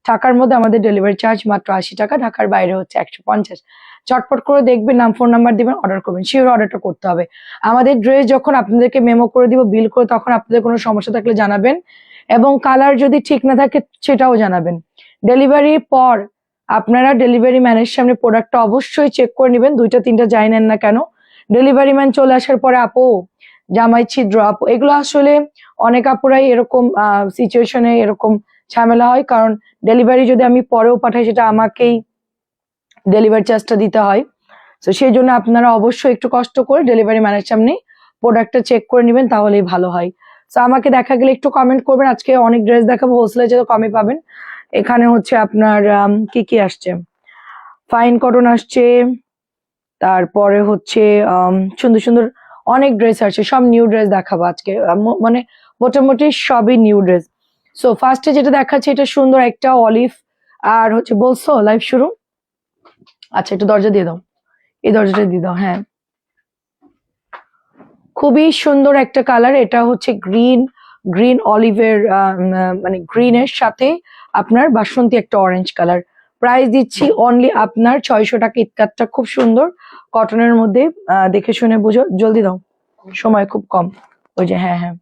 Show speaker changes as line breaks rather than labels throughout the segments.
ঢাকার মধ্যে আমাদের ডেলিভারি চার্জ মাত্র 80 টাকা, ঢাকার বাইরে হচ্ছে 150। চটপট করে দেখবেন, নাম ফোন নাম্বার দিবেন, অর্ডার করবেন, শিওর অর্ডারটা করতে হবে। আমাদের ড্রেস যখন আপনাদেরকে মেমো করে দিব, বিল করে, তখন আপনাদের কোনো সমস্যা থাকলে জানাবেন, এবং কালার যদি ঠিক না থাকে সেটাও জানাবেন। ডেলিভারির পর আপনারা ডেলিভারি ম্যানের সামনে প্রোডাক্টটা অবশ্যই চেক করে নেবেন, 2টা 3টা যাই নেন না কেন। ডেলিভারি ম্যান চলে আসার পরে আপু জামাই ছিদ্র, আপু এগুলো আসলে অনেক আপুরাই এরকম সিচুয়েশনে এরকম ঝামেলা হয়, কারণ ডেলিভারি যদি আমি পরেও পাঠাই সেটা আমাকেই ডেলিভারি চার্জটা দিতে হয়। তো সেই জন্য আপনারা অবশ্যই একটু কষ্ট করে ডেলিভারি ম্যানের সামনে প্রোডাক্টটা চেক করে নেবেন, তাহলেই ভালো হয়। তো আমাকে দেখা গেলে একটু কমেন্ট করবেন। আজকে অনেক ড্রেস দেখাবো, হোলসেলে যেহেতু কমে পাবেন। এখানে হচ্ছে আপনার কি কি আসছে, ফাইন কটন আসছে, তারপরে হচ্ছে সুন্দর সুন্দর অনেক ড্রেস আসছে, সব নিউ ড্রেস দেখাবো আজকে, মানে মোটামুটি সবই নিউ ড্রেস। সো ফার্স্টে যেটা দেখাচ্ছে এটা সুন্দর একটা অলিভ, আর হচ্ছে বলছো লাইভ শুরু। আচ্ছা একটু দরজা দিয়ে দাও, এই দরজাটা দিয়ে দাও। হ্যাঁ, খুবই সুন্দর একটা কালার, এটা হচ্ছে গ্রিন অলিভের মানে গ্রিনের সাথে আপনার বাসন্তী একটা অরেঞ্জ কালার। প্রাইস দিচ্ছি অনলি আপনার 600 টাকা। ইতকাতটা খুব সুন্দর কটনের মধ্যে, দেখে শুনে বুঝো, জলদি দাও, সময় খুব কম। ওই যে হ্যাঁ হ্যাঁ,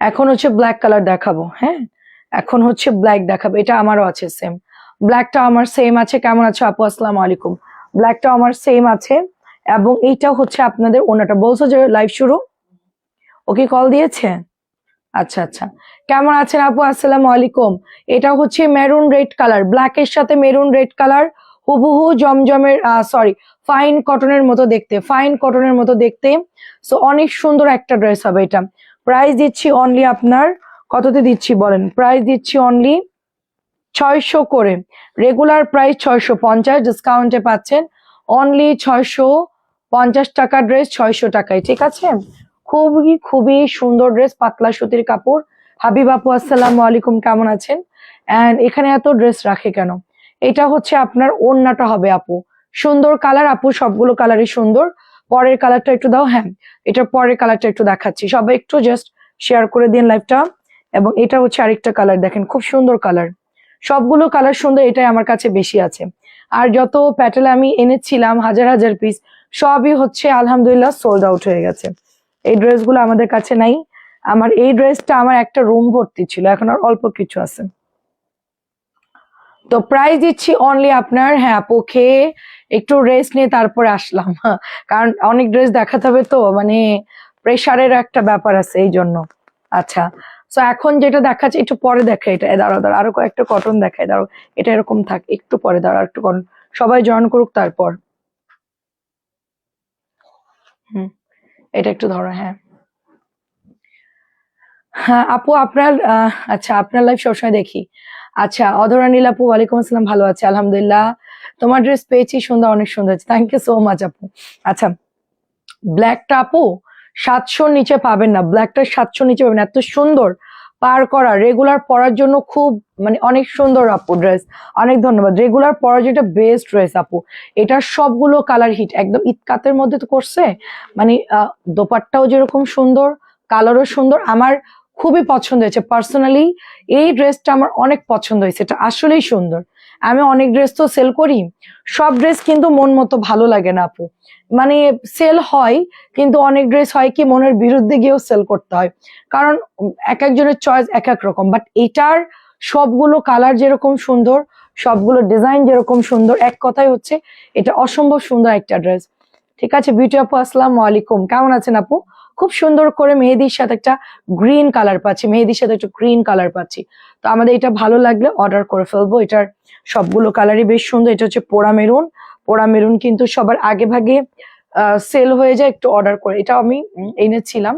এখন হচ্ছে ব্ল্যাক কালার দেখাবো। হ্যাঁ, এখন হচ্ছে ব্ল্যাক দেখাবো, এটা আমারও আছে সেম, ব্ল্যাকটা আমার সেম আছে। কেমন আছো আপু, আসসালামু আলাইকুম। ব্ল্যাকটা আমার সেম আছে, এবং এইটা হচ্ছে আপনাদের ওনাটা। বলছো যে লাইভ শুরু, ওকে কল দিয়েছে? আচ্ছা আচ্ছা, কেমন আছেন আপু, আসসালামু আলাইকুম। এটা হচ্ছে মেরুন রেড কালার, ব্ল্যাকের সাথে মেরুন রেড কালার, হুবহু জমজমের সরি ফাইন কটনের মতো দেখতে, ফাইন কটনের মতো দেখতে। সো অনেক সুন্দর একটা ড্রেস হবে এটা। প্রাইস দিচ্ছি অনলি আপনার, কততে দিচ্ছি বলেন? প্রাইস দিচ্ছি অনলি 600 করে। রেগুলার প্রাইস 650, ডিসকাউন্টে পাচ্ছেন অনলি 650 টাকা ড্রেস, 600 টাকায়। ঠিক আছে, খুবই খুবই সুন্দর ড্রেস, পাতলা সুতির কাপড়। হাবিব আপু আসসালামু আলাইকুম, কেমন আছেন? এন্ড এখানে এত ড্রেস রাখে কেন? এটা হচ্ছে আপনার ওড়নাটা হবে আপু, সুন্দর কালার আপু, সবগুলো কালারই সুন্দর। পরের কালারটা একটু দাও। হ্যাঁ, এটার পরের কালারটা একটু দেখাচ্ছি, সবাই একটু জাস্ট শেয়ার করে দিন লাইভটা। এবং এটা হচ্ছে আরেকটা কালার, দেখেন খুব সুন্দর কালার, সবগুলো কালার সুন্দর, এটাই আমার কাছে বেশি আছে। আর যত প্যাটেল আমি এনেছিলাম হাজার হাজার পিস, সবই হচ্ছে আলহামদুলিল্লাহ সোল্ড আউট হয়ে গেছে। এই ড্রেসগুলো আমাদের কাছে নাই। আমার এই ড্রেসটা আমার একটা রুম ভর্তি ছিল, এখন আর অল্প কিছু আছে। তো প্রাইস দিচ্ছি অনলি আপনার, হ্যাঁ আপু খেয়ে একটু রেস্ট নিয়ে তারপরে আসলাম, কারণ অনেক ড্রেস দেখাতে হবে তো, মানে প্রেশারের একটা ব্যাপার আছে এই জন্য। আচ্ছা, তো এখন যেটা দেখাচ্ছে একটু পরে দেখা, এটা দাঁড়াও দাঁড়াও, আরো কয়েকটা কটন দেখায়, দাঁড়াও এটা এরকম থাক, একটু পরে দাঁড়াও, একটু কটন, সবাই জয়েন করুক তারপর। হুম, এটা একটু ধরো। হ্যাঁ হ্যাঁ আপু আপনার আচ্ছা, আপনার লাইভ সবসময় দেখি। আচ্ছা, অধরা নীল আপু, ওয়ালাইকুম আসসালাম, ভালো আছে আলহামদুলিল্লাহ। তোমার ড্রেস পেয়েছি, সুন্দর, অনেক সুন্দর আছে, থ্যাংক ইউ সো মাচ আপু। আচ্ছা, ব্ল্যাকটা আপু 700 নিচে পাবেন না, ব্ল্যাকটা 700 নিচে পাবেন, এত সুন্দর পার করা, রেগুলার পরার জন্য খুব, মানে অনেক সুন্দর আপু ড্রেস। অনেক ধন্যবাদ। রেগুলার পরার যেটা বেস্ট ড্রেস আপু, এটার সবগুলো কালার হিট, একদম ইতকাতের মধ্যে তো করছে, মানে দোপাট্টাও যেরকম সুন্দর, কালারও সুন্দর, আমার খুবই পছন্দ হয়েছে পার্সোনালি। এই ড্রেসটা আমার অনেক পছন্দ হয়েছে, এটা আসলেই সুন্দর। আমি অনেক ড্রেস তো সেল করি, সব ড্রেস কিন্তু মন মতো ভালো লাগে না আপু, মানে সেল হয়, কিন্তু অনেক ড্রেস হয় কি মনের বিরুদ্ধে গিয়েও সেল করতে হয়, কারণ এক একজনের চয়েস এক এক রকম। বাট এটার সবগুলো কালার যেরকম সুন্দর, সবগুলো ডিজাইন যেরকম সুন্দর, এক কথাই হচ্ছে এটা অসম্ভব সুন্দর একটা ড্রেস। ঠিক আছে, বিউটি আপু আসসালামু আলাইকুম, কেমন আছেন আপু? খুব সুন্দর করে মেহেদির সাথে একটা গ্রিন কালার পাচ্ছি, মেহেদির সাথে একটা গ্রিন কালার পাচ্ছি। তো আমাদের এটা ভালো লাগলে অর্ডার করে ফেলবো। এটার সবগুলো কালারই বেশ সুন্দর। এটা হচ্ছে পোড়া মেরুন, পোড়া মেরুন কিন্তু সবার আগে ভাগে সেল হয়ে যায়, একটু অর্ডার করে। এটাও আমি এনেছিলাম,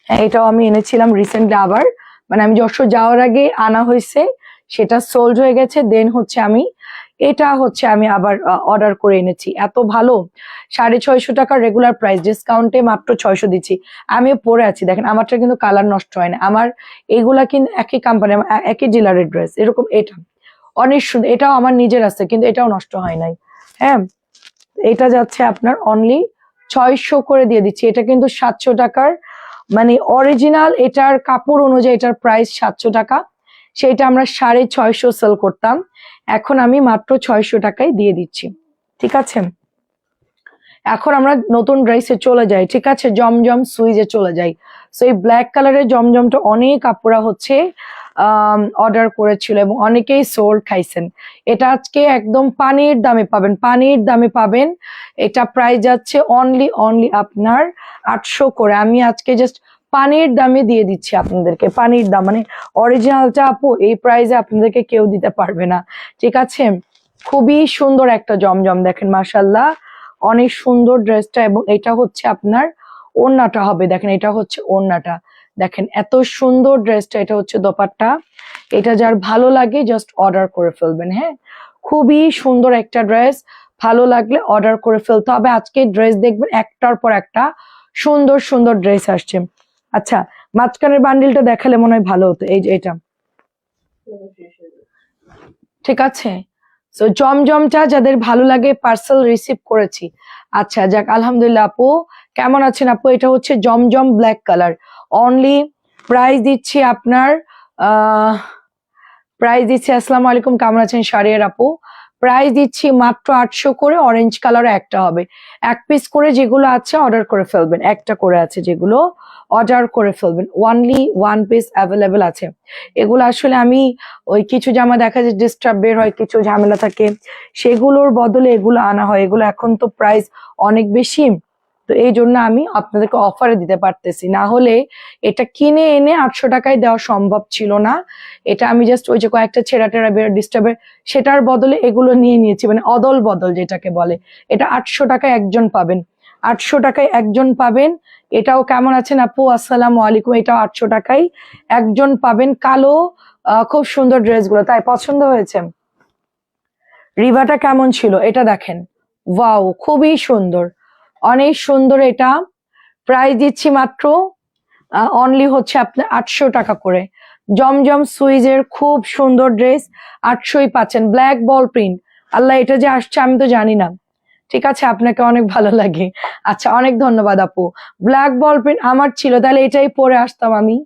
হ্যাঁ এটাও আমি এনেছিলাম রিসেন্টলি আবার, মানে আমি যশোর যাওয়ার আগে আনা হয়েছে, সেটা সোল্ড হয়ে গেছে, দেন হচ্ছে আমি এটা হচ্ছে আমি আবার অর্ডার করে এনেছি। এত ভালো, 650 টাকা রেগুলার প্রাইস, ডিসকাউন্টে মাত্র 600 দিচ্ছি। আমিও পরে আছি, দেখেন আমারটা কিন্তু কালার নষ্ট হয় না, আমার এগুলা কিন্তু একই কোম্পানি, একই ডিলারের ড্রেস এরকম। এটা অনেক সুন্দর, এটাও আমার নিজের আছে, কিন্তু এটাও নষ্ট হয় নাই। হ্যাঁ, এটা যাচ্ছে আপনার অনলি 600 করে দিয়ে দিচ্ছি, এটা কিন্তু 700 টাকার মানে অরিজিনাল এটার কাপড় অনুযায়ী এটার প্রাইস 700 টাকা, সেটা আমরা 650 সেল করতাম, এখন আমি মাত্র 600 টাকায় দিয়ে দিচ্ছি। ঠিক আছে, এখন আমরা নতুন ড্রেসে চলে যাই। ঠিক আছে, জমজম সুইজে চলে যাই। সো এই ব্ল্যাক কালারের জমজমটা অনেক আপুরা হচ্ছে অর্ডার করেছিল এবং অনেকেই সোল্ড খাইছেন। এটা আজকে একদম পানির দামে পাবেন, পানির দামে পাবেন। এটা প্রাইস যাচ্ছে অনলি আপনার 800 করে। আমি আজকে জাস্ট পানির দামে দিয়ে দিচ্ছি আপনাদেরকে, পানির দাম মানে অরিজিনালটা আপু এই প্রাইসে আপনাদেরকে কেউ দিতে পারবে না। ঠিক আছে, খুবই সুন্দর একটা জমজম, দেখেন মাশাল্লাহ অনেক সুন্দর ড্রেসটা। এবং এটা হচ্ছে আপনার ওড়নাটা হবে, দেখেন এটা হচ্ছে ওড়নাটা, দেখেন এত সুন্দর ড্রেসটা। এটা হচ্ছে দোপাট্টা। এটা যার ভালো লাগে জাস্ট অর্ডার করে ফেলবেন। হ্যাঁ, খুবই সুন্দর একটা ড্রেস, ভালো লাগলে অর্ডার করে ফেলতে হবে। আজকে ড্রেস দেখবেন একটার পর একটা সুন্দর সুন্দর ড্রেস আসছে। আচ্ছা, মাঝখানের বান্ডিলটা দেখালে মনে হয় ভালো হতো, এই যে এটা। ঠিক আছে, তো জমজমটা যাদের ভালো লাগে পার্সেল রিসিভ করেছি। আচ্ছা যাক, আলহামদুলিল্লাহ। আপু কেমন আছেন আপু? এটা হচ্ছে জমজম ব্ল্যাক কালার, অনলি প্রাইস দিচ্ছি আপনার প্রাইস দিচ্ছি, আসসালামু আলাইকুম, কেমন আছেন শারিয়ার আপু? প্রাইস দিচ্ছি মাত্র 800 করে। অরেঞ্জ কালারও একটা হবে, এক পিস করে যেগুলো আছে অর্ডার করে ফেলবেন, একটা করে আছে যেগুলো অর্ডার করে ফেলবেন, অনলি ওয়ান পিস অ্যাভেলেবেল আছে। এগুলো আসলে আমি ওই কিছু জামা দেখা যায় ডিস্টার্ব বের হয়, কিছু ঝামেলা থাকে, সেগুলোর বদলে এগুলো আনা হয়। এগুলো এখন তো প্রাইস অনেক বেশি, তো এই জন্য আমি আপনাদেরকে অফারে দিতে পারতেছি, না হলে এটা কিনে এনে 800 টাকায় দেওয়া সম্ভব ছিল না। এটা আমি জাস্ট ওই যে কয়েকটা ছেঁড়া টেরা বের ডিস্টার্বের, সেটার বদলে এগুলো নিয়ে নিয়েছি, মানে অদল বদল যেটাকে বলে। এটা 800 টাকায় একজন পাবেন, 800 টাকায় একজন পাবেন। এটাও কেমন আছেন আপু? আসসালামু আলাইকুম। এটাও 800 টাকায় একজন পাবেন। কালো খুব সুন্দর ড্রেসগুলো, তাই পছন্দ হয়েছে। রিভাটা কেমন ছিল এটা দেখেন, ওয়াও খুবই সুন্দর, অনেক সুন্দর। এটা প্রাইস দিচ্ছি মাত্র অনলি হচ্ছে আপনার 800 টাকা করে। জমজম সুইজের খুব সুন্দর ড্রেস, 800ই পাচ্ছেন। ব্ল্যাক বল প্রিন্ট, আল্লাহ এটা যে আসছে আমি তো জানি না। ঠিক আছে, আপনাকে অনেক ভালো লাগে। আচ্ছা, অনেক ধন্যবাদ আপু। ব্ল্যাক বল প্রিন্ট আমার ছিল, তাহলে এটাই পরে আসতাম আমি।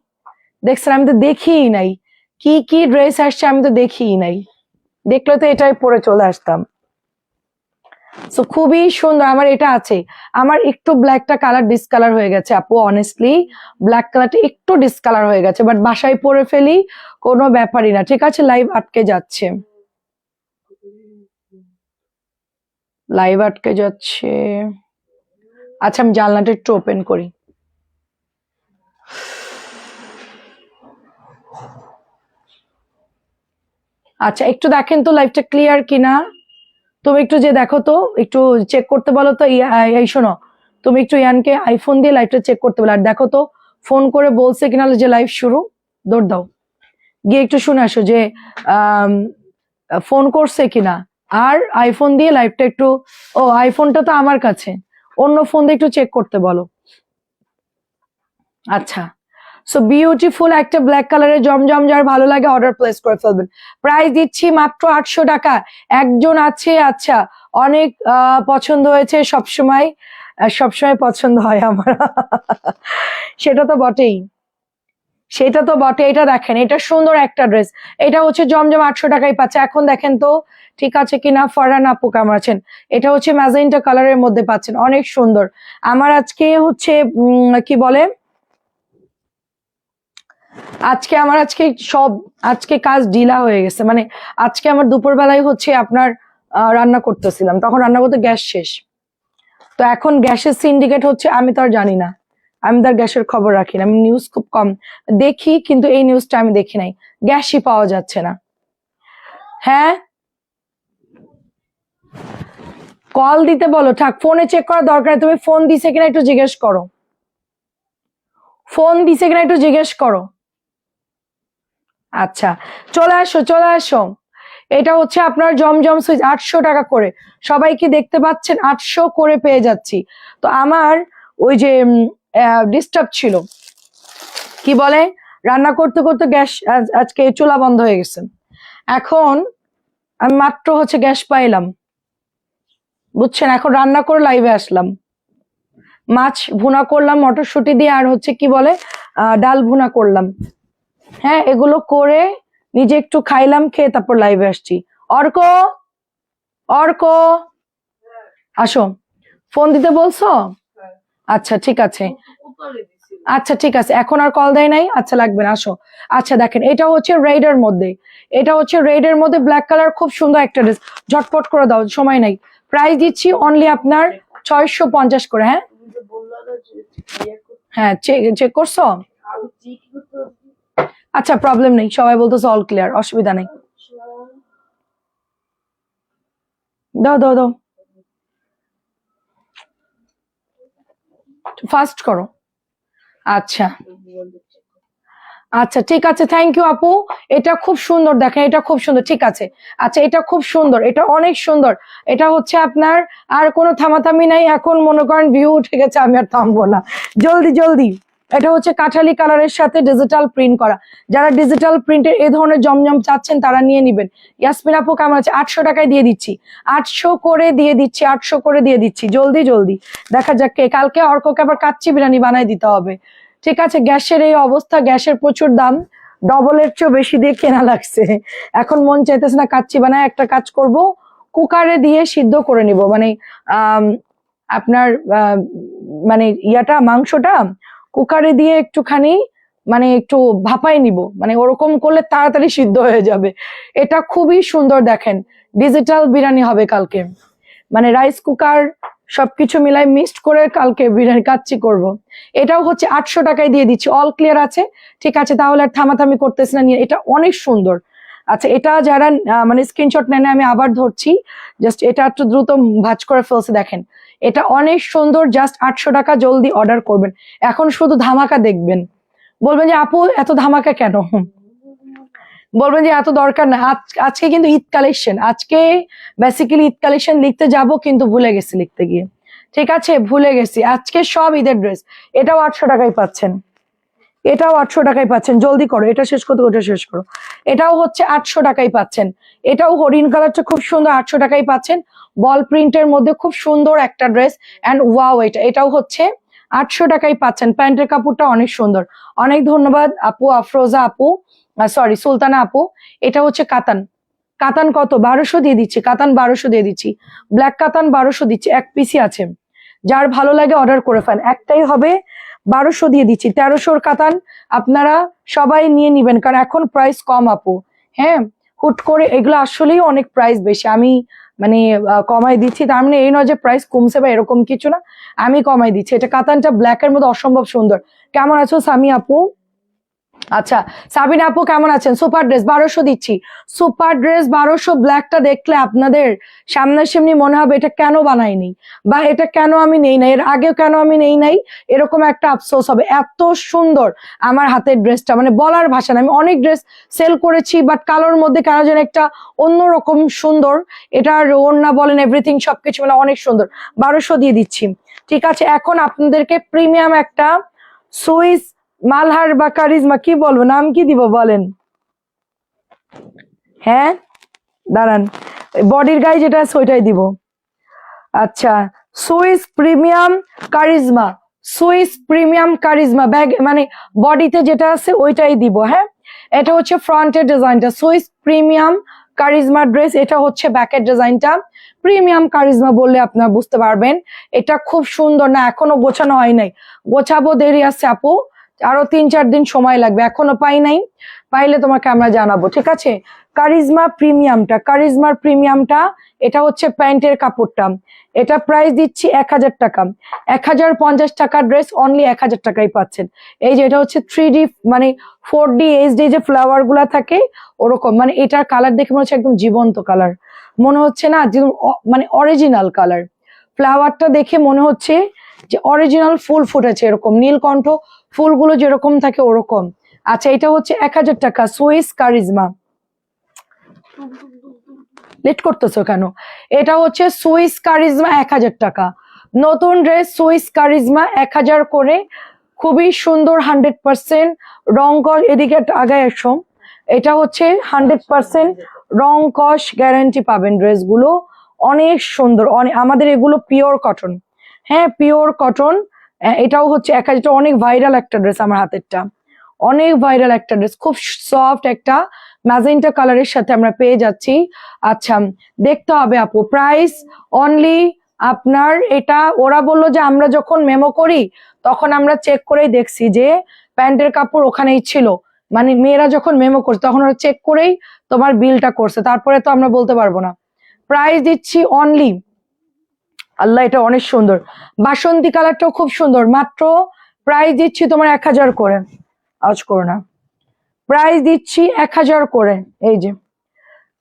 দেখছেন, আমি তো দেখিই নাই কি কি ড্রেস আসছে, আমি তো দেখিই নাই, দেখলে তো এটাই পরে চলে আসতাম। সো খুবই সুন্দর। আমার এটা আছে, আমার একটু ব্ল্যাকটা কালার ডিসকালার হয়ে গেছে আপু, অনেস্টলি ব্ল্যাক কালারটা একটু ডিসকালার হয়ে গেছে, বাট বাসায় পরে ফেলি, কোনো ব্যাপারই না। ঠিক আছে, লাইভ আটকে যাচ্ছে, লাইভ আটকে যাচ্ছে। আচ্ছা, আমি জানলাটা একটু ওপেন করি। আচ্ছা, একটু দেখেন তো লাইভটা ক্লিয়ার কিনা, তুমি একটু যে দেখো তো, একটু চেক করতে বলো তো। এই শোনো, তুমি একটু ইয়ানকে আইফোন দিয়ে লাইভটা চেক করতে বলো, আর দেখো তো ফোন করে বলছে কিনা যে লাইভ শুরু। দৌড় দাও, গিয়ে একটু শুনে আসো যে ফোন করছে কিনা। আর আইফোন দিয়ে লাইভটা একটু, ও আইফোনটা তো আমার কাছে, অন্য ফোন দিয়ে একটু চেক করতে বলো। আচ্ছা, সো বিউটিফুল একটা ব্ল্যাক কালারের জমজম, যার ভালো লাগে অর্ডার প্লেস করে ফেলবেন। প্রাইস দিচ্ছি মাত্র 800 টাকা, একজন আছে। আচ্ছা, অনেক পছন্দ হয়েছে, সবসময় সবসময় পছন্দ হয় আমার সেটা তো বটেই, সেটা তো বটে। এটা দেখেন, এটা সুন্দর একটা ড্রেস, এটা হচ্ছে জমজম 800 টাকায় পাচ্ছে। এখন দেখেন তো ঠিক আছে কিনা। ফরহান আপু কেমন আছেন? এটা হচ্ছে ম্যাজেন্টা কালারের মধ্যে পাচ্ছেন, অনেক সুন্দর। আমার আজকে হচ্ছে কি বলে, আজকে কাজ ঢিলা হয়ে গেছে, মানে আজকে আমার দুপুরবেলায় হচ্ছে আপনার রান্না করতেছিলাম, তখন রান্না করতে গ্যাস শেষ। তো এখন গ্যাসের সিন্ডিকেট হচ্ছে, আমি তো আর জানি না, আমি তার গ্যাসের খবর রাখি না, আমি নিউজ খুব কম দেখি, কিন্তু এই নিউজটা আমি দেখি নাই, গ্যাসই পাওয়া যাচ্ছে না। হ্যাঁ, কল দিতে বলো, থাক, ফোনে চেক করার দরকার নেই। তুমি ফোন দিছে কিনা একটু জিজ্ঞেস করো, ফোন দিছে কিনা একটু জিজ্ঞেস করো। আচ্ছা, চলে আসো চলে আসো। এটা হচ্ছে আপনার জমজম সুইচ, 800 টাকা করে। সবাই কি দেখতে পাচ্ছেন? 800 করে পেয়ে যাচ্ছি। তো আমার ওই যে ডিস্টার্ব ছিল, কি বলে, রান্না করতে করতে গ্যাস, আজকে চুলা বন্ধ হয়ে গেছে। এখন আমি মাত্র হচ্ছে গ্যাস পাইলাম, বুঝছেন, এখন রান্না করে লাইভে আসলাম। মাছ ভুনা করলাম মটরশুঁটি দিয়ে, আর হচ্ছে কি বলে ডাল ভুনা করলাম। হ্যাঁ, এগুলো করে নিজে একটু খাইলাম, খেয়ে তারপর লাইভে আসছি। অর্ক, অর্ক আসো, ফোন দিতে বলছো? আচ্ছা ঠিক আছে, আচ্ছা ঠিক আছে, এখন আর কল দেয় নাই, আচ্ছা লাগবে না, আসো। আচ্ছা দেখেন, এটা হচ্ছে রেডের মধ্যে, এটা হচ্ছে রেডের মধ্যে ব্ল্যাক কালার, খুব সুন্দর একটা ড্রেস, ঝটপট করে দাও, সময় নাই। প্রাইস দিচ্ছি অনলি আপনার 650 করে। হ্যাঁ হ্যাঁ, চেক করছো? আচ্ছা প্রবলেম নেই, সবাই বলতেছে অল ক্লিয়ার, অসুবিধা নেই। দাও দাও দাও, ফাস্ট করো। আচ্ছা আচ্ছা ঠিক আছে, থ্যাংক ইউ আপু। এটা খুব সুন্দর, দেখেন এটা খুব সুন্দর, ঠিক আছে। আচ্ছা এটা খুব সুন্দর, এটা অনেক সুন্দর। এটা হচ্ছে আপনার আর কোনো থামাথামি নাই, এখন মনে করেন ভিউ উঠে গেছে, আমি আর থামবো না, জলদি জলদি। এটা হচ্ছে কাঠালি কালারের সাথে ডিজিটাল প্রিন্ট করা, যারা ডিজিটাল প্রিন্টের এই ধরনের জমজম চাচ্ছেন তারা নিয়ে নিবেন। ইয়াসমিন আপু কেমন আছে? 800 টাকায় দিয়ে দিচ্ছি, 800 করে দিয়ে দিচ্ছি, 800 করে দিয়ে দিচ্ছি, জলদি জলদি। দেখা যাক কে, কালকে অর্ককে আবার কাচ্চি বিরিয়ানি বানাই দিতে হবে। ঠিক আছে, গ্যাসের এই অবস্থা, গ্যাসের প্রচুর দাম, ডবলের চেয়ে বেশি দিয়ে কেনা লাগছে। এখন মন চাইতেছে না কাচ্চি বানায়, একটা কাজ করব, কুকারে দিয়ে সিদ্ধ করে নিব, মানে আপনার মানে ইয়াটা, মাংসটা কুকারে দিয়ে একটুখানি মানে একটু ভাপাই নিব, মানে ওরকম করলে তাড়াতাড়ি সিদ্ধ হয়ে যাবে। এটা খুবই সুন্দর, দেখেন ডিজিটাল বিরিয়ানি হবে কালকে, মানে রাইস কুকার সবকিছু মিলাই মিক্সড করে কালকে বিরিয়ানি কাচ্চি করব। এটাও হচ্ছে 800 টাকায় দিয়ে দিচ্ছি, অল ক্লিয়ার আছে। ঠিক আছে, তাহলে আর থামাথামি করতেছি না, নিয়ে এটা অনেক সুন্দর। আচ্ছা এটা যারা মানে স্ক্রিনশট নেন, আমি আবার ধরছি, জাস্ট এটা একটু দ্রুত ভাঁজ করে ফেলছে, দেখেন এটা অনেক সুন্দর, জাস্ট 800 টাকা, জলদি অর্ডার করবেন। এখন শুধু ধামাকা দেখবেন, বলবেন যে আপু এত ধামাকা কেন, বলবেন যে এত দরকার না। আজকে কিন্তু ঈদ কালেকশন, আজকে বেসিক্যালি ঈদ কালেকশন লিখতে যাব, কিন্তু ভুলে গেছি লিখতে গিয়ে, ঠিক আছে ভুলে গেছি। আজকে সব ঈদের ড্রেস, এটাও 800 টাকায় পাচ্ছেন, এটাও 800 টাকায় পাচ্ছেন, জলদি করো, এটা শেষ করতে, ওটা শেষ করো। এটাও হচ্ছে 800 টাকায় পাচ্ছেন, এটাও হরিণ কালারটা খুব সুন্দর, 800 টাকায় পাচ্ছেন, বল প্রিন্টের মধ্যে খুব সুন্দর একটা ড্রেস, অ্যান্ড ওয়াও, এটাও হচ্ছে 800 টাকায় পাচ্ছেন। প্যান্টের কাপড়টা অনেক সুন্দর। অনেক ধন্যবাদ আপু, আফরোজা আপু, সরি সুলতানা আপু। এটা হচ্ছে কাতান, কাতান কত? 1200 দিয়ে দিচ্ছি, কাতান 1200 দিয়ে দিচ্ছি, ব্ল্যাক কাতান 1200 দিচ্ছি, এক পিসি আছে, যার ভালো লাগে অর্ডার করে ফেলেন, একটাই হবে, 1200 দিয়ে দিচ্ছি। 1300 কাতান আপনারা সবাই নিয়ে নিবেন, কারণ এখন প্রাইস কম আপু। হ্যাঁ, হুট করে এগুলো আসলেই অনেক প্রাইস বেশি, আমি মানে কমাই দিচ্ছি, তার মানে এই নয় যে প্রাইস কমছে বা এরকম কিছু না, আমি কমাই দিচ্ছি। এটা কাতানটা ব্ল্যাকের মধ্যে অসম্ভব সুন্দর। কেমন আছো সামি আপু? আচ্ছা সাবিনা আপু কেমন আছেন? সুপার ড্রেস 1200 দিচ্ছি, সুপার ড্রেস 1200। ব্ল্যাকটা দেখলে আপনাদের সামনাসামনি মনে হবে এটা কেন বানাইনি, বা এটা কেন আমি নেই নাই, এর আগেও কেন আমি নেই নাই, এরকম একটা আফসোস হবে। এত সুন্দর আমার হাতের ড্রেসটা, মানে বলার ভাষা না। আমি অনেক ড্রেস সেল করেছি, বাট কালোর মধ্যে কেন যেন একটা অন্যরকম সুন্দর, এটার ওড়না বলেন এভরিথিং সবকিছু মানে অনেক সুন্দর। 1200 দিয়ে দিচ্ছি, ঠিক আছে। এখন আপনাদেরকে প্রিমিয়াম একটা সুইস মালহার বা কারিজমা, কি বলবো, নাম কি দিব বলেন? হ্যাঁ দাঁড়ান, বডির গায়ে যেটা আছে ওইটাই দিব। আচ্ছা, Swiss premium charisma, Swiss premium charisma bag, মানে বডিতে যেটা আছে ওইটাই দিব। হ্যাঁ, এটা হচ্ছে ফ্রন্টের ডিজাইনটা, সুইস প্রিমিয়াম কারিজমা ড্রেস। এটা হচ্ছে ব্যাকের ডিজাইনটা, প্রিমিয়াম কারিজমা বললে আপনারা বুঝতে পারবেন। এটা খুব সুন্দর, না এখনো গোছানো হয় নাই, গোছাবো, দেরি আছে আপু, আরো 3-4 দিন সময় লাগবে, এখনো পাই নাই, পাইলে তোমাকে আমরা জানাবো, ঠিক আছে। কারিজমা প্রিমিয়ামটা, কারিজমার প্রিমিয়ামটা, এটা হচ্ছে প্যান্টের কাপড়টা, এটা প্রাইস দিচ্ছি 1000 টাকা, 1050 টাকার ড্রেস অনলি 1000 টাকায় পাচ্ছেন। এই যে এটা হচ্ছে 3D মানে 4D HD যে ফ্লাওয়ার গুলা থাকে ওরকম, মানে এটার কালার দেখে মনে হচ্ছে একদম জীবন্ত কালার, মনে হচ্ছে না যে মানে অরিজিনাল কালার, ফ্লাওয়ারটা দেখে মনে হচ্ছে যে অরিজিনাল ফুল ফুটেছে, এরকম নীলকণ্ঠ ফুলগুলো যেরকম থাকে ওরকম। আচ্ছা এটা হচ্ছে 1000 টাকা, সুইস কারিজমা, লেট করতেছো কেন? এটা হচ্ছে সুইস কারিজমা 1000 টাকা, নতুন ড্রেস সুইস কারিজমা 1000 করে, খুবই সুন্দর, 100% রং কস, এদিকে আগায় এসো, এটা হচ্ছে 100% রং কস গ্যারান্টি পাবেন, ড্রেসগুলো অনেক সুন্দর, অনেক, আমাদের এগুলো পিওর কটন, হ্যাঁ পিওর কটন, এটাও হচ্ছে 1000, অনেক ভাইরাল একটা ড্রেস আমার হাতেরটা, অনেক ভাইরাল একটা ড্রেস, খুব সফট একটা ম্যাজেন্টা কালারের সাথে আমরা পেয়ে যাচ্ছি। আচ্ছা, দেখতে হবে আপু, প্রাইস অনলি আপনার এটা, ওরা বললো যে আমরা যখন মেমো করি তখন আমরা চেক করেই দেখছি যে প্যান্টের কাপড় ওখানেই ছিল, মানে মেয়েরা যখন মেমো করছে তখন ওরা চেক করেই তোমার বিলটা করছে, তারপরে তো আমরা বলতে পারবো না। প্রাইস দিচ্ছি অনলি, আল্লাহ এটা অনেক সুন্দর, বাসন্তী কালারটাও খুব সুন্দর, মাত্র প্রাইস দিচ্ছি তোমার 1000 করে, আওয়াজ করো না, প্রাইস দিচ্ছি 1000 করে, এই যে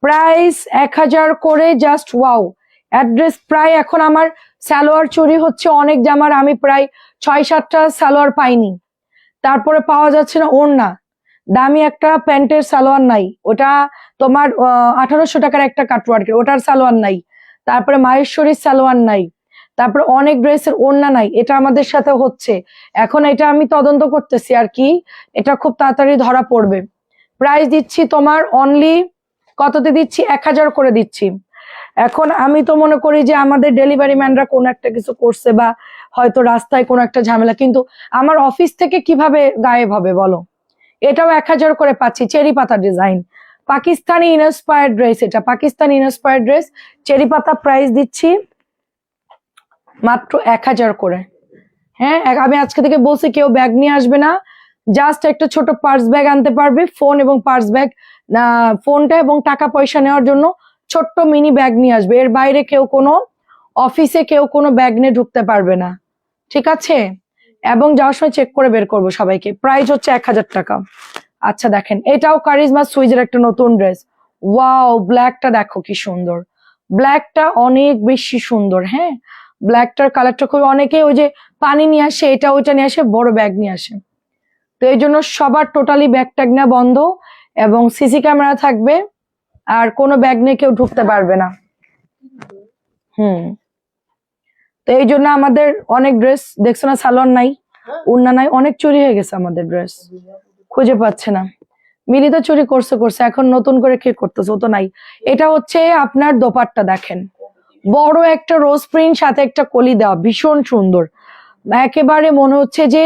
প্রাইস 1000 করে, জাস্ট ওয়াও। অ্যাড্রেস প্রায় এখন আমার সালোয়ার চুরি হচ্ছে অনেক জামার, আমি প্রায় 6-7টা সালোয়ার পাইনি, তারপরে পাওয়া যাচ্ছে না ওড়না, দামি একটা প্যান্টের সালোয়ার নাই, ওটা তোমার 1800 টাকার একটা কাটওয়ার্কের, ওটার সালোয়ার নাই, তারপরে মাহেশ্বরীর সালোয়ার নাই, তারপরে অনেক ড্রেসের ওড়না নাই, এটা আমাদের সাথে হচ্ছে এখন, এটা আমি তদন্ত করতেছি আর কি, এটা খুব তাড়াতাড়ি ধরা পড়বে। প্রাইস দিচ্ছি তোমার অনলি কততে দিচ্ছি, 1000 করে দিচ্ছি। এখন আমি তো মনে করি যে আমাদের ডেলিভারি ম্যানরা কোন একটা কিছু করছে, বা হয়তো রাস্তায় কোন একটা ঝামেলা, কিন্তু আমার অফিস থেকে কিভাবে গায়েব হবে বলো। এটাও 1000 করে পাচ্ছি, চেরি পাতা ডিজাইন, পাকিস্তানি ইনস্পায়ার্ড ড্রেস, এটা পাকিস্তানি ইনস্পায়ার্ড ড্রেস, চেরি পাতা, প্রাইস দিচ্ছি মাত্র 1000 করে। হ্যাঁ, আমি আজকে থেকে বলছি কেউ ব্যাগ নিয়ে আসবে না, জাস্ট একটা ছোট পার্স ব্যাগ আনতে পারবে, ফোন এবং পার্স ব্যাগ, ফোনটা এবং টাকা পয়সা নেওয়ার জন্য ছোট্ট মিনি ব্যাগ নিয়ে আসবে, এর বাইরে কেউ কোনো অফিসে কেউ কোনো ব্যাগ নিয়ে ঢুকতে পারবে না, ঠিক আছে? এবং যাওয়ার সময় চেক করে বের করবো সবাইকে। প্রাইস হচ্ছে 1000 টাকা। আচ্ছা দেখেন, এটাও কারিজমা সুইজের একটা নতুন ড্রেস, ওয়াও, ব্ল্যাকটা দেখো কি সুন্দর, ব্ল্যাকটা অনেক বেশি সুন্দর। হ্যাঁ, ব্ল্যাকটার কালারটা খুব, অনেকে ওই যে পানি নিয়ে আসে, এটা ওইটা নিয়ে আসে, বড় ব্যাগ নিয়ে আসে, তো এই জন্য সবার টোটালি ব্যাগ ট্যাগ না বন্ধ, এবং সিসি ক্যামেরা থাকবে, আর কোনো ব্যাগ নিয়ে কেউ ঢুকতে পারবে না। তো এই জন্য আমাদের অনেক ড্রেস দেখছো না, সালোয়ার নাই, উন্না নাই, অনেক চুরি হয়ে গেছে আমাদের ড্রেস, খুঁজে পাচ্ছে না। মিলি তো চুরি করছে, এখন নতুন করে কে করতেছে, ও তো নাই। এটা হচ্ছে আপনার দোপাট্টা, দেখেন বড় একটা রোজ প্রিন্ট সাথে একটা কলি দেওয়া, ভীষণ সুন্দর, একেবারে মনে হচ্ছে যে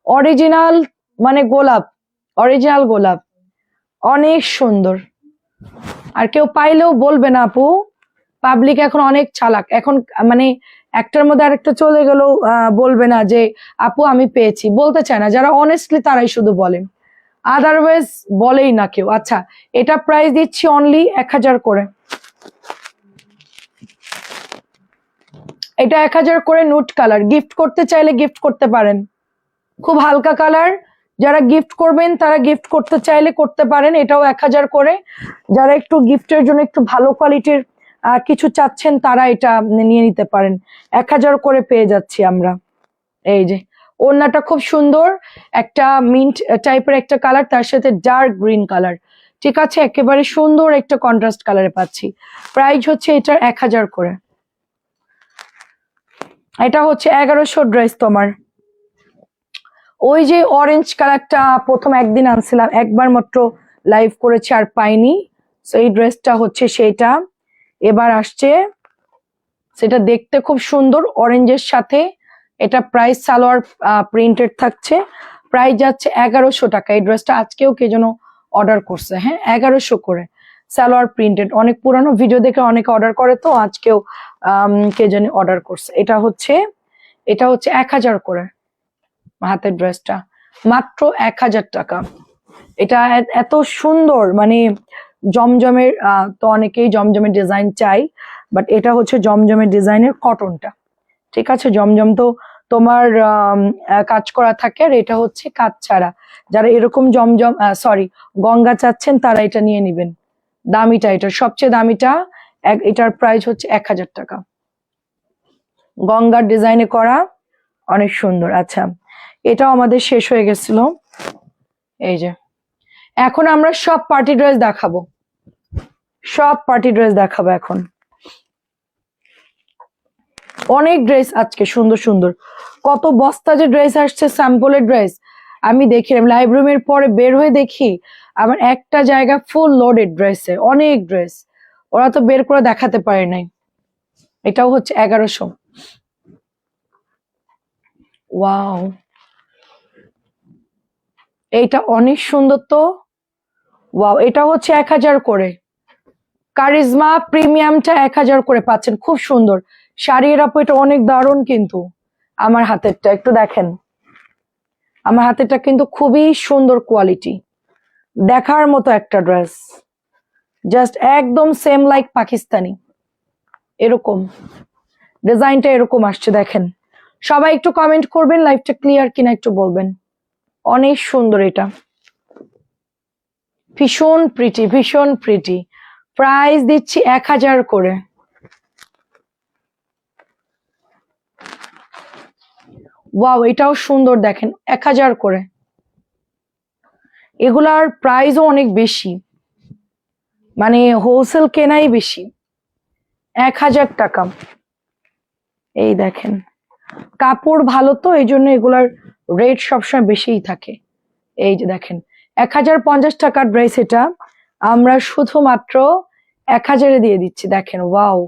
অরিজিনাল, মানে গোলাপ, অরিজিনাল গোলাপ, অনেক সুন্দর। আর কেউ পাইলেও বলবে না আপু, পাবলিক এখন অনেক চালাক, এখন মানে একটার মধ্যে আরেকটা চলে গেলেও বলবে না যে আপু আমি পেয়েছি, বলতে চায় না, যারা অনেস্টলি তারাই শুধু বলে, আদারওয়াইজ বলেই না কেউ। আচ্ছা, এটা প্রাইস দিচ্ছি অনলি 1000 করে, এটা 1000 করে, নুট কালার, গিফট করতে চাইলে গিফট করতে পারেন, খুব হালকা কালার, যারা গিফট করবেন তারা গিফট করতে চাইলে করতে পারেন, এটাও 1000 করে। যারা একটু গিফটের জন্য একটু ভালো কোয়ালিটির কিছু চাচ্ছেন তারা এটা নিয়ে নিতে পারেন, 1000 করে পেয়ে যাচ্ছি আমরা। এই যে ওড়নাটা খুব সুন্দর, একটা মিন্ট টাইপের একটা কালার, তার সাথে ডার্ক গ্রিন কালার, ঠিক আছে, একেবারে সুন্দর একটা কন্ট্রাস্ট কালারে পাচ্ছি। প্রাইস হচ্ছে এটার 1000 করে। এটা হচ্ছে 1100 ড্রেস তোমার, ওই যে অরেঞ্জ কালারটা প্রথম একদিন আনছিলাম, একবার মাত্র লাইভ করেছি আর পাইনি, তো এই ড্রেসটা হচ্ছে সেটা, এবার আসছে, সেটা দেখতে খুব সুন্দর অরেঞ্জের সাথে, এটা প্রাইস সালোয়ার প্রিন্টেড থাকছে, প্রাইস যাচ্ছে 1100 টাকা। এই ড্রেসটা আজকেও কে যেন অর্ডার করছে, হ্যাঁ 1100 করে, সালোয়ার প্রিন্টেড, অনেক পুরানো ভিডিও দেখে অনেকে অর্ডার করে, তো আজকেও কে জানি অর্ডার করছে। এটা হচ্ছে 1000 করে, হাতের ড্রেসটা মাত্র 1000 টাকা। এটা এত সুন্দর, মানে জমজমের, তো অনেকেই জমজমের ডিজাইন চাই, বাট এটা হচ্ছে জমজমের ডিজাইনের কটনটা, ঠিক আছে, জমজম তো তোমার কাজ করা থাকে, আর এটা হচ্ছে কাজ ছাড়া, যারা এরকম জমজম সরি গঙ্গা চাচ্ছেন তারা এটা নিয়ে নিবেন, দামিটা, এটা সবচেয়ে দামিটা, এটার প্রাইস হচ্ছে 1000 টাকা, গঙ্গার ডিজাইনে করা, অনেক সুন্দর। আচ্ছা, এটাও আমাদের শেষ হয়ে গেছিল, এই যে এখন আমরা সব পার্টি ড্রেস দেখাবো, সব পার্টি ড্রেস দেখাবো এখন, অনেক ড্রেস আজকে সুন্দর সুন্দর, কত বস্তা যে ড্রেস আসছে, স্যাম্পলের ড্রেস, আমি দেখিলাম লাইভ রুমের পরে বের হয়ে দেখি আমার একটা জায়গা ফুল লোডেড ড্রেসে, অনেক ড্রেস, ওরা তো বের করে দেখাতে পারে নাই। এটাও হচ্ছে 1100, ওয়াও, এইটা অনেক সুন্দর তো। ওয়াও, এটা হচ্ছে 1000 করে। কারিজমা প্রিমিয়ামটা 1000 করে পাচ্ছেন, খুব সুন্দর শাড়ির আপু, এটা অনেক দারুণ কিন্তু। আমার হাতেরটা একটু দেখেন, আমার হাতেরটা কিন্তু খুবই সুন্দর কোয়ালিটি, দেখার মতো একটা ড্রেস, জাস্ট একদম সেম লাইক পাকিস্তানি, এরকম ডিজাইনটা এরকম আসছে দেখেন। সবাই একটু কমেন্ট করবেন লাইভটা ক্লিয়ার কিনা একটু বলবেন। অনেক সুন্দর এটা, ভীষণ প্রিটি, ভীষণ প্রিটি। প্রাইস দিচ্ছি 1000 করে। ওয়াও, এটাও সুন্দর দেখেন, 1000 করে। এগুলার প্রাইসও অনেক বেশি, মানে হোলসেল কেনাই বেশি, 1000 টাকা। এই দেখেন, কাপড় ভালো তো এই জন্য এগুলার রেট সবসময় বেশিই থাকে। এই যে দেখেন, 1050 টাকার ড্রেস, এটা আমরা শুধুমাত্র 1000-এ দিয়ে দিচ্ছি। দেখেন, ওয়াও,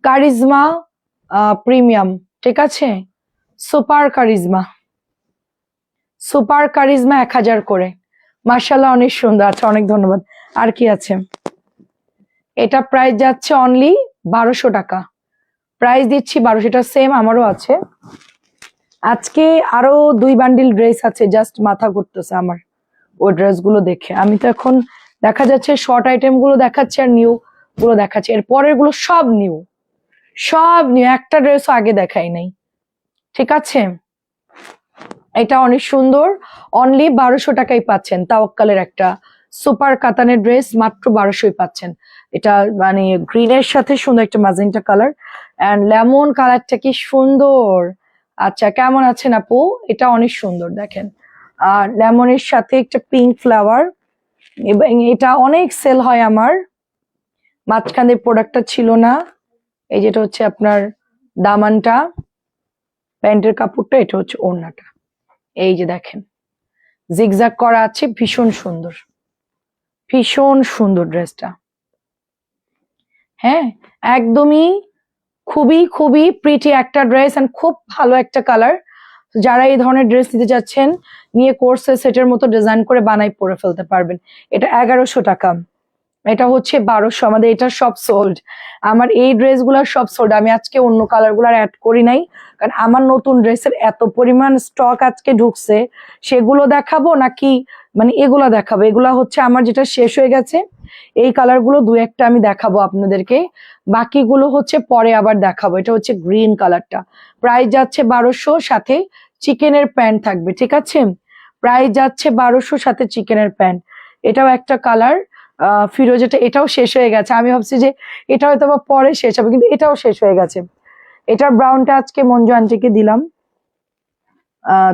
কারিজমা প্রিমিয়াম, ঠিক আছে, সুপার কারিজমা, সুপার কারিজমা 1000 করে। মার্শাল্লাহ, অনেক সুন্দর। আচ্ছা, অনেক ধন্যবাদ। আর কি আছে? এটা প্রাইস যাচ্ছে অনলি 1200 টাকা, প্রাইস দিচ্ছি 1200। এটা সেম আমারও আছে। আজকে আরো 2 বান্ডিল ড্রেস আছে, জাস্ট মাথা ঘুরতেছে আমার ওই ড্রেসগুলো দেখে। আমি তো এখন দেখা যাচ্ছে শর্ট আইটেম গুলো দেখাচ্ছি আর নিউ গুলো দেখাচ্ছি, এর পরের গুলো সব নিউ, সব নিউ, একটা ড্রেসও আগে দেখাই নাই, ঠিক আছে। এটা অনেক সুন্দর, অনলি 1200 টাকায় পাচ্ছেন। তাওয়াক্কালের একটা সুপার কাতানের ড্রেস মাত্র 1200-ই পাচ্ছেন। এটা মানে গ্রিনের সাথে সুন্দর একটা ম্যাজেন্টা কালার, এন্ড লেমন কালারটা কি সুন্দর। আচ্ছা, কেমন আছেন আপু? এটা অনেক সুন্দর দেখেন, আর লেমনের সাথে একটা পিঙ্ক ফ্লাওয়ার, এবং এটা অনেক সেল হয় আমার। মাঝখানে প্রোডাক্টটা ছিল না, এই যেটা হচ্ছে আপনার দামানটা, প্যান্টের কাপড়টা, এটা হচ্ছে ওড়নাটা। এই যে দেখেন, জিগজ্যাগ করা আছে, ভীষণ সুন্দর, ভীষণ সুন্দর ড্রেসটা। হ্যাঁ, একদমই খুবই খুবই প্রিটি একটা ড্রেস, এন্ড খুব ভালো একটা কালার। যারা এই ধরনের ড্রেস নিতে যাচ্ছেন, নিয়ে কোর্সে সেটের মতো ডিজাইন করে বানাই পরে ফেলতে পারবেন। এটা 1100 টাকা, এটা হচ্ছে 1200। আমাদের এটা সব সোল্ড, আমার এই ড্রেসগুলোর সব সোল্ড। আমি আজকে অন্য কালার গুলার অ্যাড করি নাই, কারণ আমার নতুন ড্রেসের এত পরিমাণ স্টক আজকে ঢুকছে, সেগুলো দেখাবো নাকি মানে এগুলা দেখাবো? এগুলা হচ্ছে আমার যেটা শেষ হয়ে গেছে, এই কালার গুলো 2-1টা আমি দেখাবো আপনাদেরকে, বাকিগুলো হচ্ছে পরে আবার দেখাবো। এটা হচ্ছে গ্রিন কালারটা, প্রাইস যাচ্ছে 1200, সাথে চিকেনের প্যান্ট থাকবে, ঠিক আছে। প্রাইস যাচ্ছে 1200, সাথে চিকেনের প্যান্ট। এটাও একটা কালার ফিরোজেটা, এটাও শেষ হয়ে গেছে। আমি ভাবছি যে এটা হয়তো বা পরে শেষ হবে, কিন্তু এটাও শেষ হয়ে গেছে। এটার ব্রাউনটা আজকে মঞ্জু আন্টিকে দিলাম,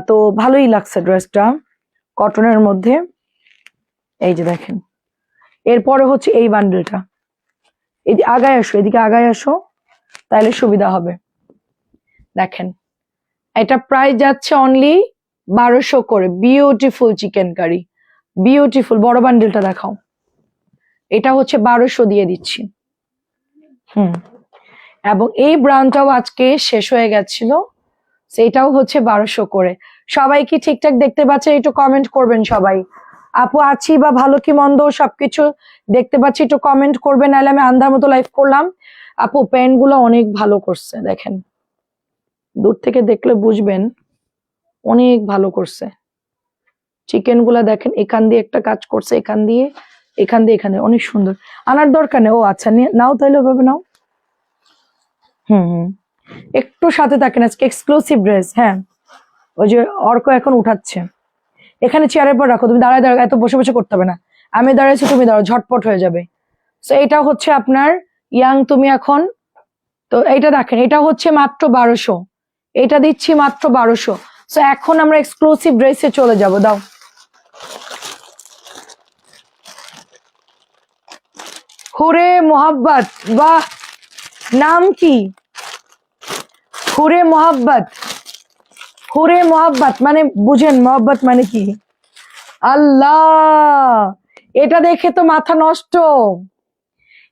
তো ভালোই লাগছে ড্রেসটা, কটনের মধ্যে। এই যে দেখেন, এরপরে হচ্ছে এই বান্ডেলটা। এদিকে আগায় আসো, এদিকে আগায় আসো, তাহলে সুবিধা হবে। দেখেন, এটা প্রাইস যাচ্ছে অনলি 1200 করে। Beautiful chicken curry, beautiful. বড় বান্ডেলটা দেখাও, এটা হচ্ছে 1200 দিয়ে দিচ্ছি। এবং এই ব্রাউনটাও আজকে শেষ হয়ে গেছিল, সেটাও হচ্ছে 1200 করে। সবাই কি ঠিকঠাক দেখতে পাচ্ছে? একটু কমেন্ট করবেন সবাই। আপু আছি বা ভালো কি মন্দ সবকিছু দেখতে পাচ্ছি, একটু কমেন্ট করবেন, নাহলে আমি আন্ধার মতো লাইভ করলাম। আপু প্যান্ট গুলো অনেক ভালো করছে, দেখেন, দূর থেকে দেখলে বুঝবেন, অনেক ভালো করছে। চিকেন গুলা দেখেন, এখান দিয়ে একটা কাজ করছে, এখান দিয়ে, এখান দিয়ে, এখানে, অনেক সুন্দর। আনার দরকার নেই। ও আচ্ছা, নাও তাইলে ওভাবে নাও। হুম, একটু সাথে থাকেন, আজকে এক্সক্লুসিভ ড্রেস। হ্যাঁ, ওই যে অর্ক এখন উঠাচ্ছে, এখানে চেয়ারের পর রাখো, তুমি দাঁড়ায় দাঁড়ায় এত বসে বসে করতে হবে না। আমি দাঁড়াইছি, তুমি দাঁড়াও, ঝটপট হয়ে যাবে। তো এটা হচ্ছে আপনার ইয়াং তুমি এখন, তো এইটা দেখেন, এটা হচ্ছে মাত্র 1200, এটা দিচ্ছি মাত্র 1200। তো এখন আমরা এক্সক্লুসিভ ড্রেসে চলে যাব। দাও, হুরে মোহাব্বত, বাহ, নাম কি? হুরে মোহাব্বত, হুরে মোহাব্বত মানে বুঝেন মোহাব্বত মানে কি? আল্লাহ, এটা দেখে তো মাথা নষ্ট।